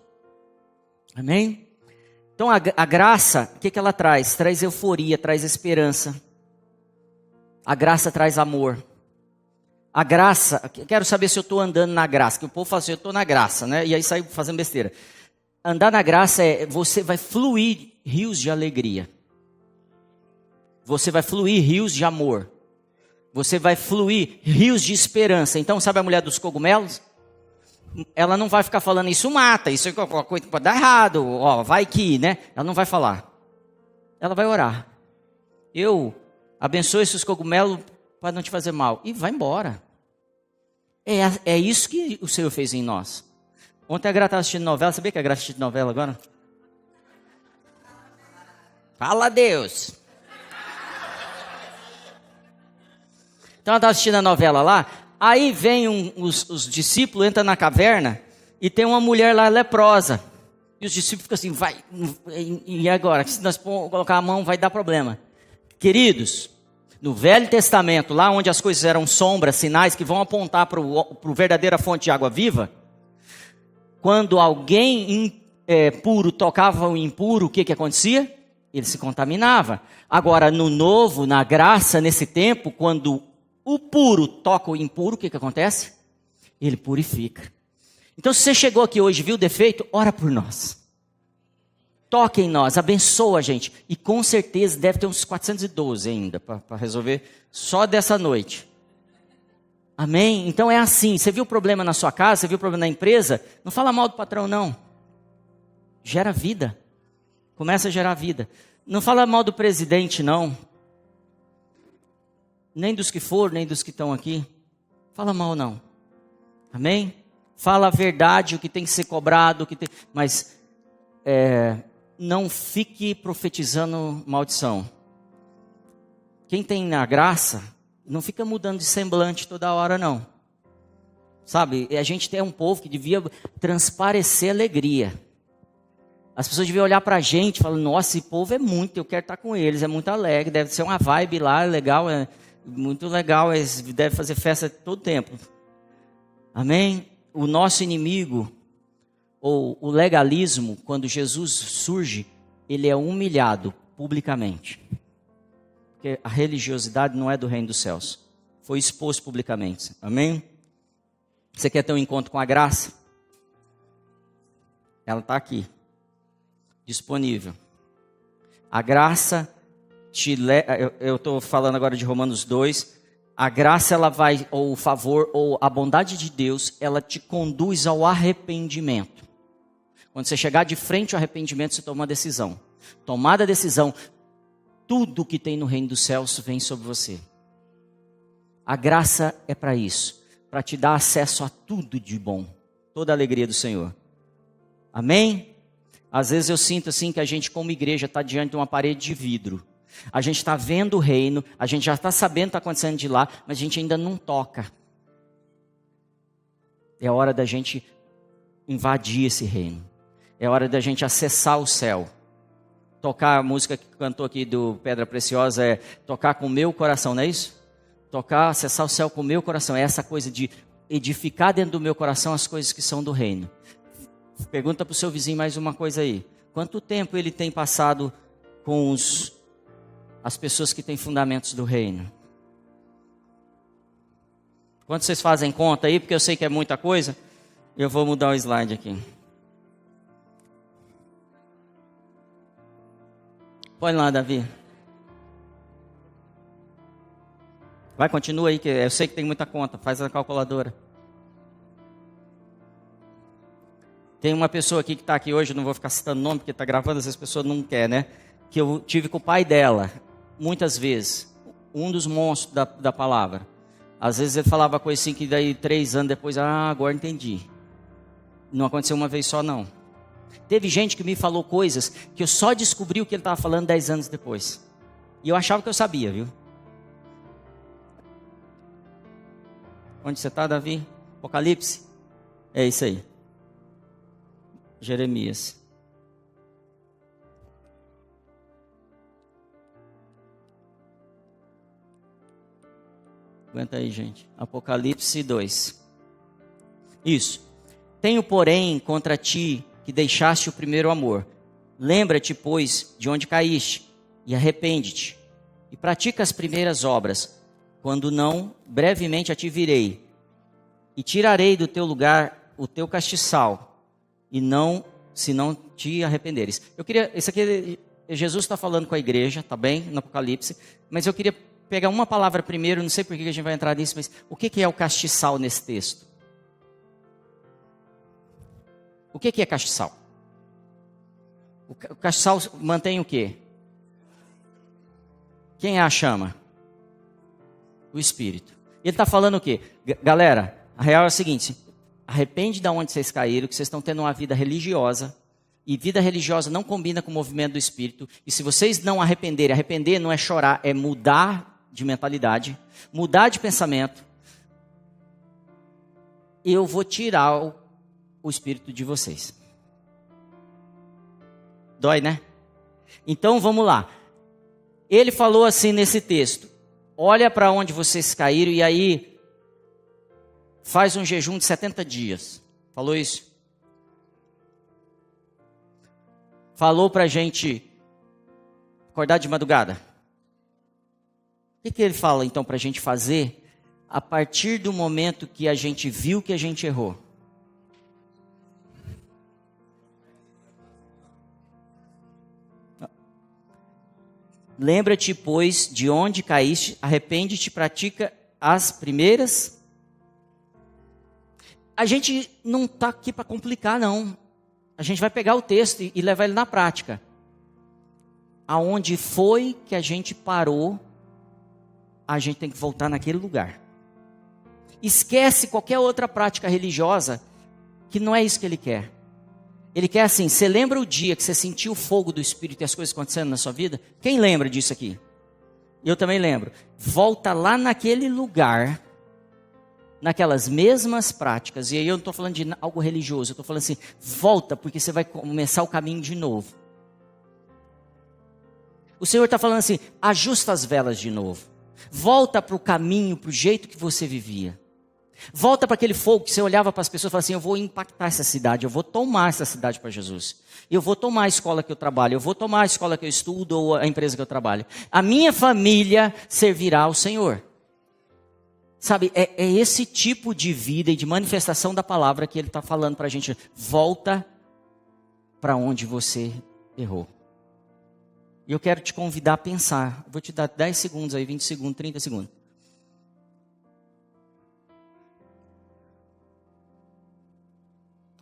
[SPEAKER 1] Amém? Então a graça, o que ela traz? Traz euforia, traz esperança. A graça traz amor. A graça, quero saber se eu estou andando na graça. Que o povo fala assim, eu estou na graça, né? E aí sai fazendo besteira. Andar na graça você vai fluir rios de alegria. Você vai fluir rios de amor. Você vai fluir rios de esperança. Então, sabe a mulher dos cogumelos? Ela não vai ficar falando, isso mata, isso pode dar errado, ó, vai que, né? Ela não vai falar. Ela vai orar. Eu abençoo esses cogumelos para não te fazer mal. E vai embora. É isso que o Senhor fez em nós. Ontem a Graça estava assistindo novela. Sabia que a Graça assiste novela agora? Fala, Deus. Então ela estava assistindo a novela lá, aí vem os discípulos, entram na caverna, e tem uma mulher lá leprosa. E os discípulos ficam assim, vai, e agora? Se nós colocar a mão vai dar problema. Queridos, no Velho Testamento, lá onde as coisas eram sombras, sinais que vão apontar para a verdadeira fonte de água viva, quando alguém puro tocava o impuro, o que acontecia? Ele se contaminava. Agora, no novo, na graça, nesse tempo, quando o puro toca o impuro, o que acontece? Ele purifica. Então, se você chegou aqui hoje e viu o defeito, ora por nós. Toque em nós, abençoa a gente. E com certeza deve ter uns 412 ainda para resolver só dessa noite. Amém? Então é assim, você viu o problema na sua casa, você viu o problema na empresa, não fala mal do patrão não. Gera vida. Começa a gerar vida. Não fala mal do presidente não. Nem dos que foram, nem dos que estão aqui. Fala mal não. Amém? Fala a verdade, o que tem que ser cobrado, mas não fique profetizando maldição. Quem tem a graça, não fica mudando de semblante toda hora não. Sabe, a gente é um povo que devia transparecer alegria. As pessoas deviam olhar pra gente e falar, nossa, esse povo é muito, eu quero estar com eles, é muito alegre, deve ser uma vibe lá, legal, é muito legal, eles devem fazer festa todo tempo. Amém? O nosso inimigo, ou o legalismo, quando Jesus surge, ele é humilhado publicamente. Porque a religiosidade não é do reino dos céus. Foi exposto publicamente. Amém? Você quer ter um encontro com a graça? Ela está aqui. Disponível. A graça te leva... Eu estou falando agora de Romanos 2. A graça, ela vai, ou o favor, ou a bondade de Deus, ela te conduz ao arrependimento. Quando você chegar de frente ao arrependimento, você toma uma decisão. Tomada a decisão, tudo que tem no reino dos céus vem sobre você. A graça é para isso, para te dar acesso a tudo de bom, toda a alegria do Senhor. Amém? Às vezes eu sinto assim que a gente como igreja está diante de uma parede de vidro. A gente está vendo o reino, a gente já está sabendo o que está acontecendo de lá, mas a gente ainda não toca. É hora da gente invadir esse reino. É hora da gente acessar o céu. Tocar a música que cantou aqui do Pedra Preciosa é tocar com o meu coração, não é isso? Tocar, acessar o céu com o meu coração. É essa coisa de edificar dentro do meu coração as coisas que são do reino. Pergunta para o seu vizinho mais uma coisa aí. Quanto tempo ele tem passado com as pessoas que têm fundamentos do reino? Quanto vocês fazem conta aí? Porque eu sei que é muita coisa. Eu vou mudar o slide aqui. Põe lá, Davi. Vai, continua aí, que eu sei que tem muita conta. Faz a calculadora. Tem uma pessoa aqui que está aqui hoje, não vou ficar citando nome, porque está gravando, essas pessoas não querem, né? Que eu tive com o pai dela, muitas vezes. Um dos monstros da palavra. Às vezes ele falava coisa assim que daí 3 anos depois, agora entendi. Não aconteceu uma vez só, não. Teve gente que me falou coisas que eu só descobri o que ele estava falando 10 anos depois. E eu achava que eu sabia, viu? Onde você está, Davi? Apocalipse? É isso aí. Jeremias. Aguenta aí, gente. Apocalipse 2. Isso. Tenho, porém, contra ti que deixaste o primeiro amor. Lembra-te, pois, de onde caíste, e arrepende-te, e pratica as primeiras obras. Quando não, brevemente a te virei, e tirarei do teu lugar o teu castiçal, e não, se não te arrependeres. Esse aqui, Jesus está falando com a igreja, tá bem, no Apocalipse, mas eu queria pegar uma palavra primeiro, não sei por que a gente vai entrar nisso, mas o que é o castiçal nesse texto? O que é castiçal? O castiçal mantém o quê? Quem é a chama? O Espírito. Ele está falando o quê? Galera, a real é o seguinte: arrepende de onde vocês caíram, que vocês estão tendo uma vida religiosa, e vida religiosa não combina com o movimento do Espírito, e se vocês não arrependerem, arrepender não é chorar, é mudar de mentalidade, mudar de pensamento, eu vou tirar o espírito de vocês. Dói, né? Então vamos lá. Ele falou assim nesse texto: olha para onde vocês caíram e aí faz um jejum de 70 dias. Falou isso? Falou para a gente acordar de madrugada. O que ele fala então para a gente fazer a partir do momento que a gente viu que a gente errou? Lembra-te, pois, de onde caíste, arrepende-te e pratica as primeiras. A gente não está aqui para complicar, não. A gente vai pegar o texto e levar ele na prática. Aonde foi que a gente parou, a gente tem que voltar naquele lugar. Esquece qualquer outra prática religiosa, que não é isso que ele quer. Ele quer assim, você lembra o dia que você sentiu o fogo do Espírito e as coisas acontecendo na sua vida? Quem lembra disso aqui? Eu também lembro. Volta lá naquele lugar, naquelas mesmas práticas, e aí eu não estou falando de algo religioso, eu estou falando assim, volta porque você vai começar o caminho de novo. O Senhor está falando assim, ajusta as velas de novo. Volta para o caminho, para o jeito que você vivia. Volta para aquele fogo que você olhava para as pessoas e falava assim, eu vou impactar essa cidade, eu vou tomar essa cidade para Jesus. Eu vou tomar a escola que eu trabalho, eu vou tomar a escola que eu estudo ou a empresa que eu trabalho. A minha família servirá ao Senhor. Sabe, é esse tipo de vida e de manifestação da palavra que ele está falando para a gente. Volta para onde você errou. E eu quero te convidar a pensar. Vou te dar 10 segundos aí, 20 segundos, 30 segundos.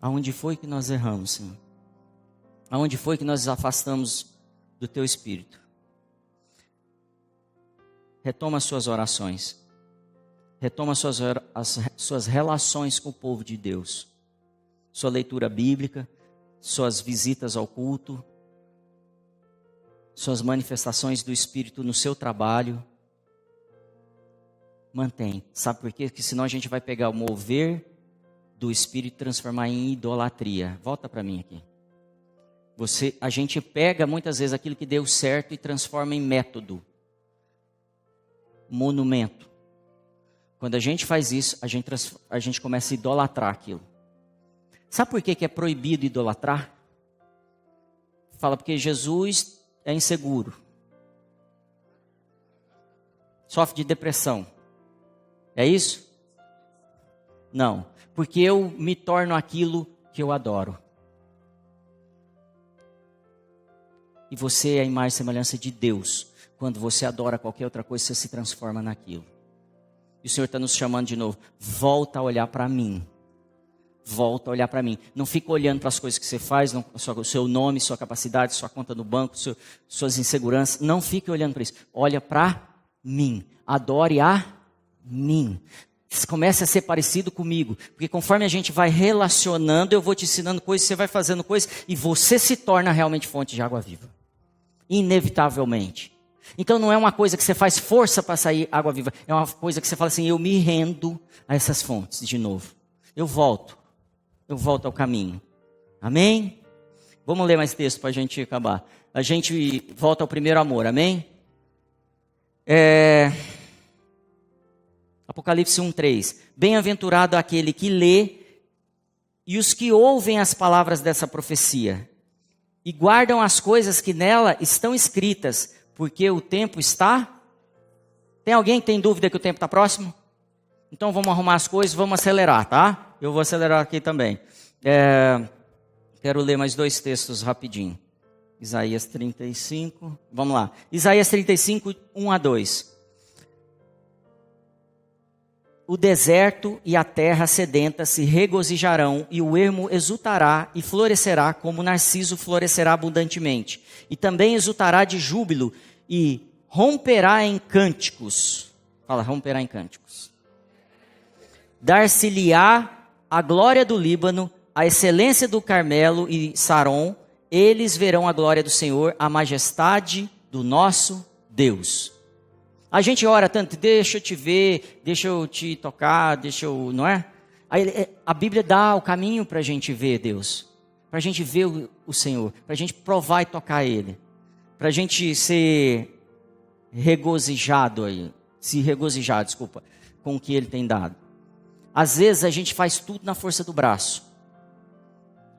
[SPEAKER 1] Aonde foi que nós erramos, Senhor? Aonde foi que nós nos afastamos do Teu Espírito? Retoma as suas orações. Retoma as suas relações com o povo de Deus. Sua leitura bíblica, suas visitas ao culto, suas manifestações do Espírito no seu trabalho. Mantém. Sabe por quê? Porque senão a gente vai pegar o mover do Espírito e transformar em idolatria. Volta para mim aqui. A gente pega muitas vezes aquilo que deu certo e transforma em método. Monumento. Quando a gente faz isso, a gente começa a idolatrar aquilo. Sabe por que é proibido idolatrar? Fala, porque Jesus é inseguro. Sofre de depressão. É isso? Não. Porque eu me torno aquilo que eu adoro. E você é a imagem e semelhança de Deus. Quando você adora qualquer outra coisa, você se transforma naquilo. E o Senhor está nos chamando de novo. Volta a olhar para mim. Volta a olhar para mim. Não fica olhando para as coisas que você faz, o seu nome, sua capacidade, sua conta no banco, suas inseguranças. Não fique olhando para isso. Olha para mim. Adore a mim. Comece a ser parecido comigo. Porque conforme a gente vai relacionando, eu vou te ensinando coisas, você vai fazendo coisas, e você se torna realmente fonte de água viva. Inevitavelmente. Então não é uma coisa que você faz força para sair água viva. É uma coisa que você fala assim, eu me rendo a essas fontes de novo. Eu volto ao caminho. Amém? Vamos ler mais texto para a gente acabar. A gente volta ao primeiro amor, amém? Apocalipse 1:3. Bem-aventurado aquele que lê e os que ouvem as palavras dessa profecia e guardam as coisas que nela estão escritas, porque o tempo está... Tem alguém que tem dúvida que o tempo está próximo? Então vamos arrumar as coisas, vamos acelerar, tá? Eu vou acelerar aqui também. Quero ler mais 2 textos rapidinho. Isaías 35, vamos lá. Isaías 35, 1-2. O deserto e a terra sedenta se regozijarão, e o ermo exultará e florescerá, como o narciso florescerá abundantemente. E também exultará de júbilo e romperá em cânticos. Fala, romperá em cânticos. Dar-se-lhe-á a glória do Líbano, a excelência do Carmelo e Saron. Eles verão a glória do Senhor, a majestade do nosso Deus. A gente ora tanto, deixa eu te ver, deixa eu te tocar, não é? A Bíblia dá o caminho para a gente ver Deus, para a gente ver o Senhor, para a gente provar e tocar Ele, para a gente se regozijar, com o que Ele tem dado. Às vezes a gente faz tudo na força do braço,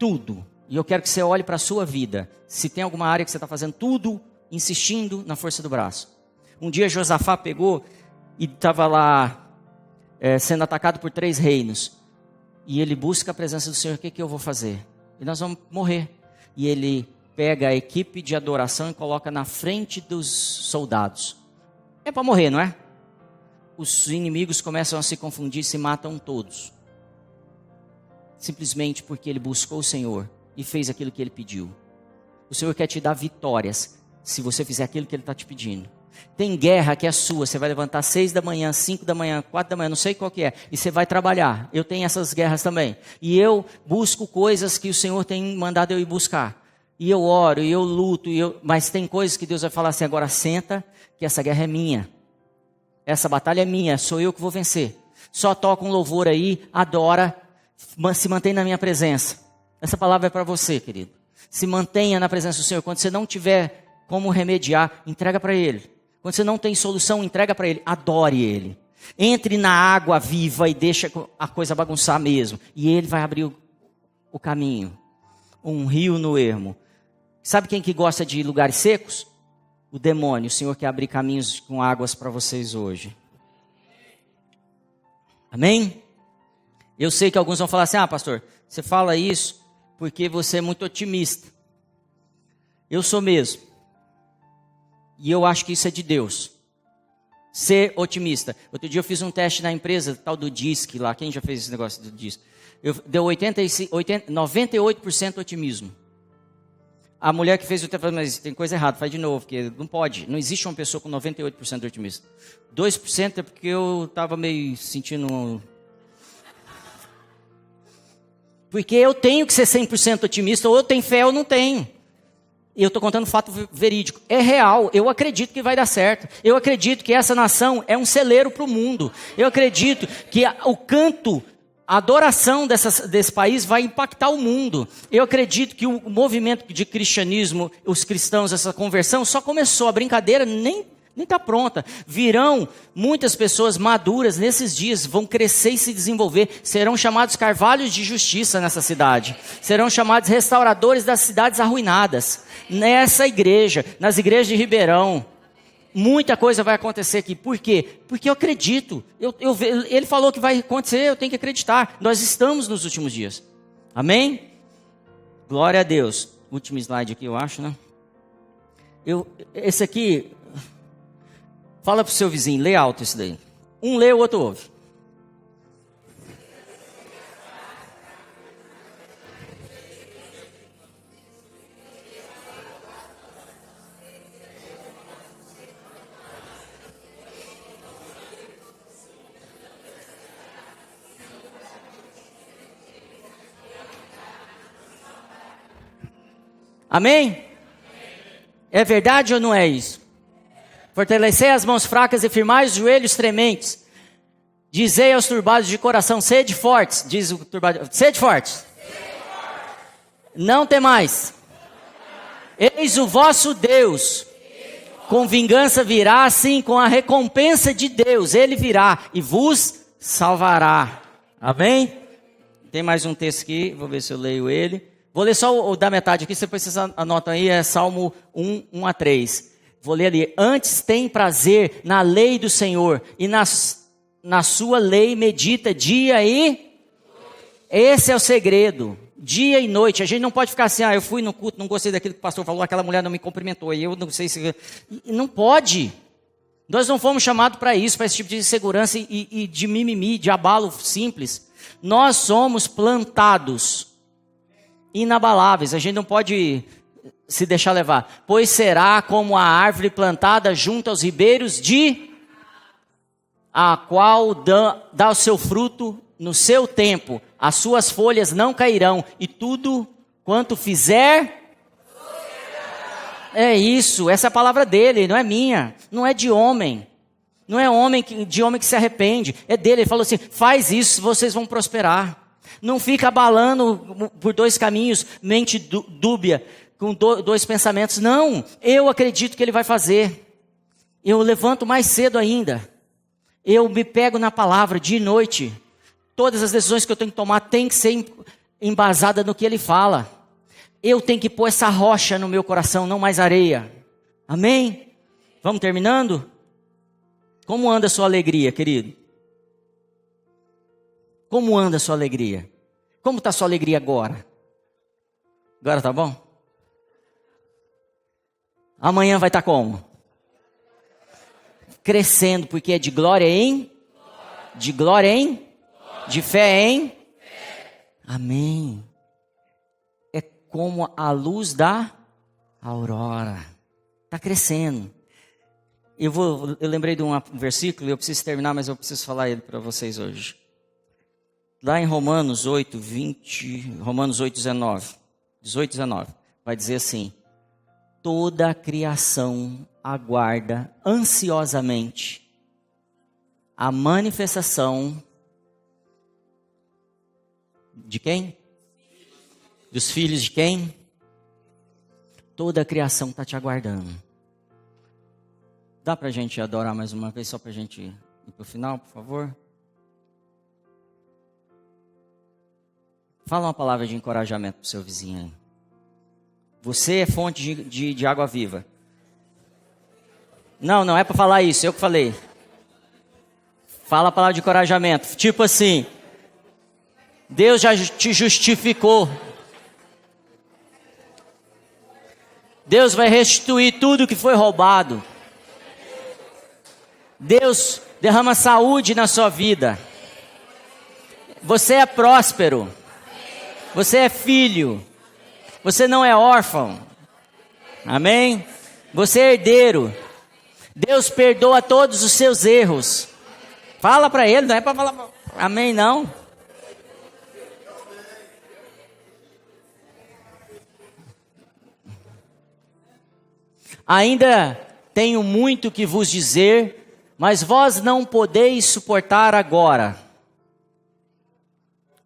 [SPEAKER 1] tudo, e eu quero que você olhe para a sua vida, se tem alguma área que você está fazendo tudo, insistindo na força do braço. Um dia Josafá pegou e estava lá sendo atacado por 3 reinos. E ele busca a presença do Senhor. O que eu vou fazer? E nós vamos morrer. E ele pega a equipe de adoração e coloca na frente dos soldados. É para morrer, não é? Os inimigos começam a se confundir, se matam todos. Simplesmente porque ele buscou o Senhor e fez aquilo que ele pediu. O Senhor quer te dar vitórias se você fizer aquilo que ele está te pedindo. Tem guerra que é sua, você vai levantar 6 da manhã, 5 da manhã, 4 da manhã, não sei qual que é, e você vai trabalhar. Eu tenho essas guerras também. E eu busco coisas que o Senhor tem mandado eu ir buscar. E eu oro, e eu luto, mas tem coisas que Deus vai falar assim, agora senta, que essa guerra é minha. Essa batalha é minha, sou eu que vou vencer. Só toca um louvor aí, adora, se mantém na minha presença. Essa palavra é para você, querido. Se mantenha na presença do Senhor. Quando você não tiver como remediar, entrega para Ele. Quando você não tem solução, entrega para Ele, adore Ele. Entre na água viva e deixa a coisa bagunçar mesmo. E Ele vai abrir o caminho. Um rio no ermo. Sabe quem que gosta de lugares secos? O demônio. O Senhor quer abrir caminhos com águas para vocês hoje. Amém? Eu sei que alguns vão falar assim, pastor, você fala isso porque você é muito otimista. Eu sou mesmo. E eu acho que isso é de Deus. Ser otimista. Outro dia eu fiz um teste na empresa, tal do DISC lá. Quem já fez esse negócio do DISC? Deu 98% otimismo. A mulher que fez o teste falou, mas tem coisa errada, faz de novo, porque não pode. Não existe uma pessoa com 98% de otimismo. 2% é porque eu estava meio sentindo... Porque eu tenho que ser 100% otimista, ou eu tenho fé ou não tenho. Eu estou contando um fato verídico. É real, eu acredito que vai dar certo. Eu acredito que essa nação é um celeiro para o mundo. Eu acredito que o canto, a adoração desse país vai impactar o mundo. Eu acredito que o movimento de cristianismo, os cristãos, essa conversão, só começou. A brincadeira nem está pronta. Virão muitas pessoas maduras nesses dias, vão crescer e se desenvolver. Serão chamados carvalhos de justiça nessa cidade. Serão chamados restauradores das cidades arruinadas. Nessa igreja, nas igrejas de Ribeirão. Muita coisa vai acontecer aqui. Por quê? Porque eu acredito. Ele falou que vai acontecer, eu tenho que acreditar. Nós estamos nos últimos dias. Amém? Glória a Deus. Último slide aqui, eu acho, né? Esse aqui... Fala para o seu vizinho, lê alto isso daí. Um lê, o outro ouve. Amém? É verdade ou não é isso? Fortalecei as mãos fracas e firmai os joelhos trementes. Dizei aos turbados de coração, sede fortes. Diz o turbado, sede fortes. Não temais. Eis o vosso Deus. Com vingança virá, sim, com a recompensa de Deus. Ele virá e vos salvará. Amém? Tem mais um texto aqui, vou ver se eu leio ele. Vou ler só o da metade aqui, depois vocês anotam aí, é Salmo 1 a 3. Vou ler ali. Antes tem prazer na lei do Senhor, e na sua lei medita dia e... Esse é o segredo, dia e noite. A gente não pode ficar assim, eu fui no culto, não gostei daquilo que o pastor falou, aquela mulher não me cumprimentou, e eu não sei se... Não pode. Nós não fomos chamados para isso, para esse tipo de insegurança e de mimimi, de abalo simples. Nós somos plantados, inabaláveis, a gente não pode... se deixar levar, pois será como a árvore plantada junto aos ribeiros a qual dá o seu fruto no seu tempo, as suas folhas não cairão, e tudo quanto fizer, é isso, essa é a palavra dele, não é minha, não é de homem, Não é de homem que se arrepende, é dele. Ele falou assim, faz isso, vocês vão prosperar. Não fica abalando por dois caminhos, mente dúbia, com dois pensamentos. Não, eu acredito que ele vai fazer. Eu levanto mais cedo ainda. Eu me pego na palavra dia e noite. Todas as decisões que eu tenho que tomar têm que ser embasadas no que ele fala. Eu tenho que pôr essa rocha no meu coração, não mais areia. Amém? Vamos terminando? Como anda a sua alegria, querido? Como anda a sua alegria? Como está a sua alegria agora? Agora tá bom? Amanhã vai estar como? Crescendo, porque é de glória em? De glória em? De fé em? Amém. É como a luz da aurora. Está crescendo. Eu lembrei de um versículo, eu preciso terminar, mas eu preciso falar ele para vocês hoje. Lá em Romanos 8, 19, vai dizer assim: toda a criação aguarda ansiosamente a manifestação de quem? Dos filhos de quem? Toda a criação está te aguardando. Dá para a gente adorar mais uma vez, só para a gente ir para o final, por favor? Fala uma palavra de encorajamento para o seu vizinho aí. Você é fonte de água viva. Não é para falar isso, eu que falei. Fala a palavra de encorajamento. Tipo assim, Deus já te justificou. Deus vai restituir tudo que foi roubado. Deus derrama saúde na sua vida. Você é próspero. Você é filho. Você não é órfão. Amém? Você é herdeiro. Deus perdoa todos os seus erros. Fala para ele, não é para falar amém não. Ainda tenho muito que vos dizer, mas vós não podeis suportar agora.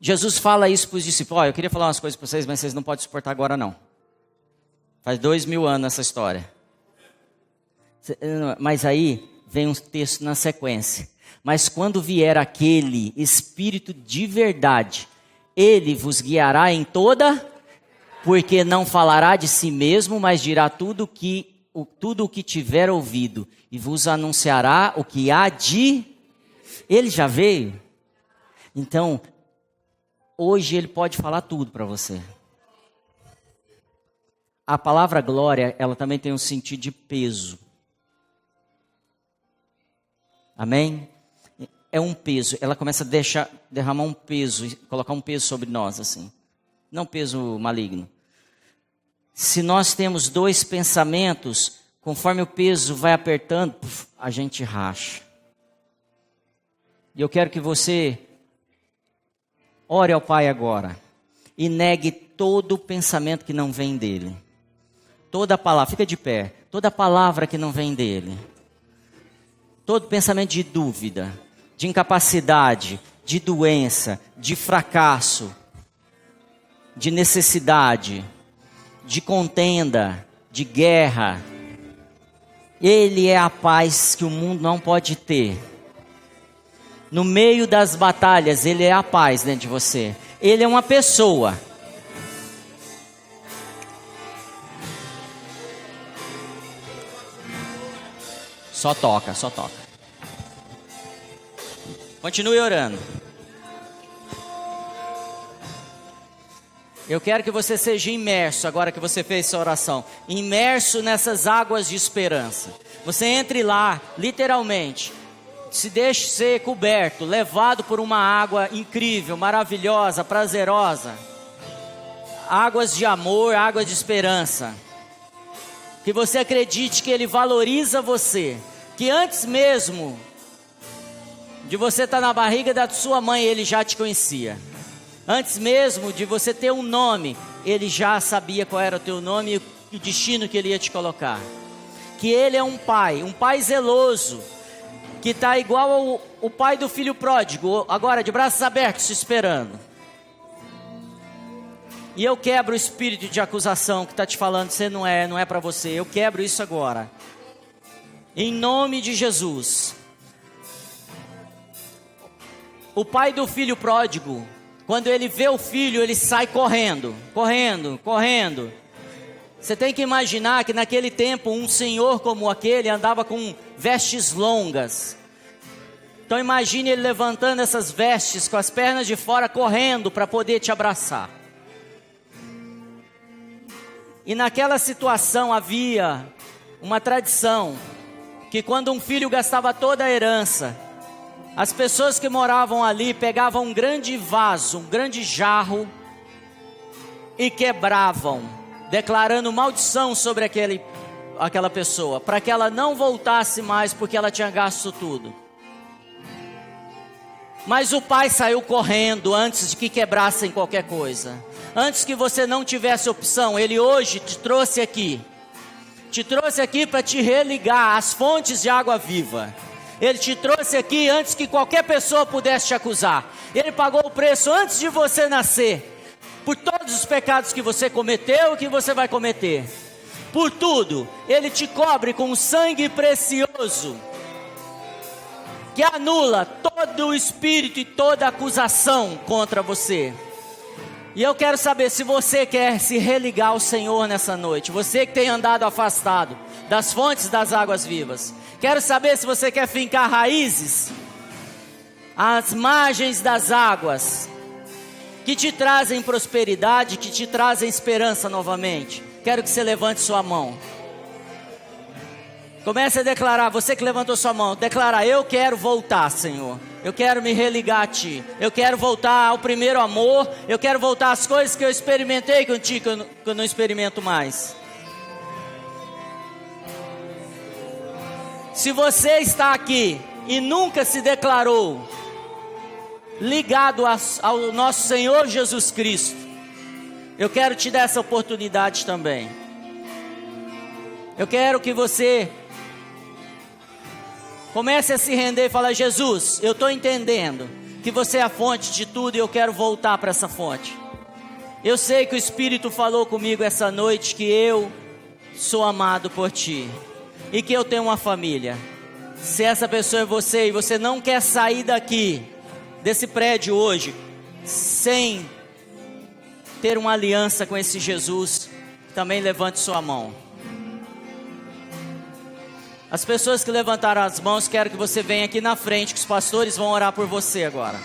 [SPEAKER 1] Jesus fala isso para os discípulos. Eu queria falar umas coisas para vocês, mas vocês não podem suportar agora não. Faz 2000 anos essa história. Mas aí vem um texto na sequência. Mas quando vier aquele Espírito de verdade, ele vos guiará em toda, porque não falará de si mesmo, mas dirá tudo o que tiver ouvido, e vos anunciará o que há de... Ele já veio. Então, hoje ele pode falar tudo para você. A palavra glória, ela também tem um sentido de peso. Amém? É um peso. Ela começa a derramar um peso, colocar um peso sobre nós, assim. Não peso maligno. Se nós temos dois pensamentos, conforme o peso vai apertando, a gente racha. E eu quero que você ore ao Pai agora e negue todo pensamento que não vem dele. Toda palavra, fica de pé, toda palavra que não vem dele. Todo pensamento de dúvida, de incapacidade, de doença, de fracasso, de necessidade, de contenda, de guerra. Ele é a paz que o mundo não pode ter. No meio das batalhas, ele é a paz dentro de você. Ele é uma pessoa. Só toca. Continue orando. Eu quero que você seja imerso, agora que você fez essa oração, imerso nessas águas de esperança. Você entre lá, literalmente, se deixe ser coberto, levado por uma água incrível, maravilhosa, prazerosa. Águas de amor, águas de esperança. Que você acredite que Ele valoriza você. Que antes mesmo de você estar na barriga da sua mãe, Ele já te conhecia. Antes mesmo de você ter um nome, Ele já sabia qual era o teu nome e o destino que Ele ia te colocar. Que Ele é um pai zeloso, que está igual o pai do filho pródigo, agora de braços abertos, esperando. E eu quebro o espírito de acusação que está te falando, você não é para você. Eu quebro isso agora. Em nome de Jesus. O pai do filho pródigo, quando ele vê o filho, ele sai correndo, correndo, correndo. Você tem que imaginar que naquele tempo, um senhor como aquele andava com vestes longas. Então imagine ele levantando essas vestes com as pernas de fora, correndo para poder te abraçar. E naquela situação havia uma tradição, que quando um filho gastava toda a herança, as pessoas que moravam ali pegavam um grande vaso, um grande jarro, e quebravam, declarando maldição sobre aquela pessoa, para que ela não voltasse mais, porque ela tinha gasto tudo. Mas o pai saiu correndo antes de que quebrassem qualquer coisa. Antes que você não tivesse opção, ele hoje te trouxe aqui. Te trouxe aqui para te religar às fontes de água viva. Ele te trouxe aqui antes que qualquer pessoa pudesse te acusar. Ele pagou o preço antes de você nascer. Por todos os pecados que você cometeu e que você vai cometer. Por tudo, Ele te cobre com um sangue precioso, que anula todo o espírito e toda acusação contra você. E eu quero saber se você quer se religar ao Senhor nessa noite. Você que tem andado afastado das fontes das águas vivas. Quero saber se você quer fincar raízes às margens das águas, que te trazem prosperidade, que te trazem esperança novamente. Quero que você levante sua mão. Comece a declarar, você que levantou sua mão, declara: eu quero voltar, Senhor. Eu quero me religar a Ti. Eu quero voltar ao primeiro amor. Eu quero voltar às coisas que eu experimentei contigo, que eu não experimento mais. Se você está aqui e nunca se declarou ligado ao nosso Senhor Jesus Cristo, eu quero te dar essa oportunidade também. Eu quero que você comece a se render e falar: Jesus, eu estou entendendo que você é a fonte de tudo e eu quero voltar para essa fonte. Eu sei que o Espírito falou comigo essa noite que eu sou amado por Ti e que eu tenho uma família. Se essa pessoa é você e você não quer sair daqui, desse prédio hoje, sem ter uma aliança com esse Jesus, também levante sua mão. As pessoas que levantaram as mãos, quero que você venha aqui na frente, que os pastores vão orar por você agora.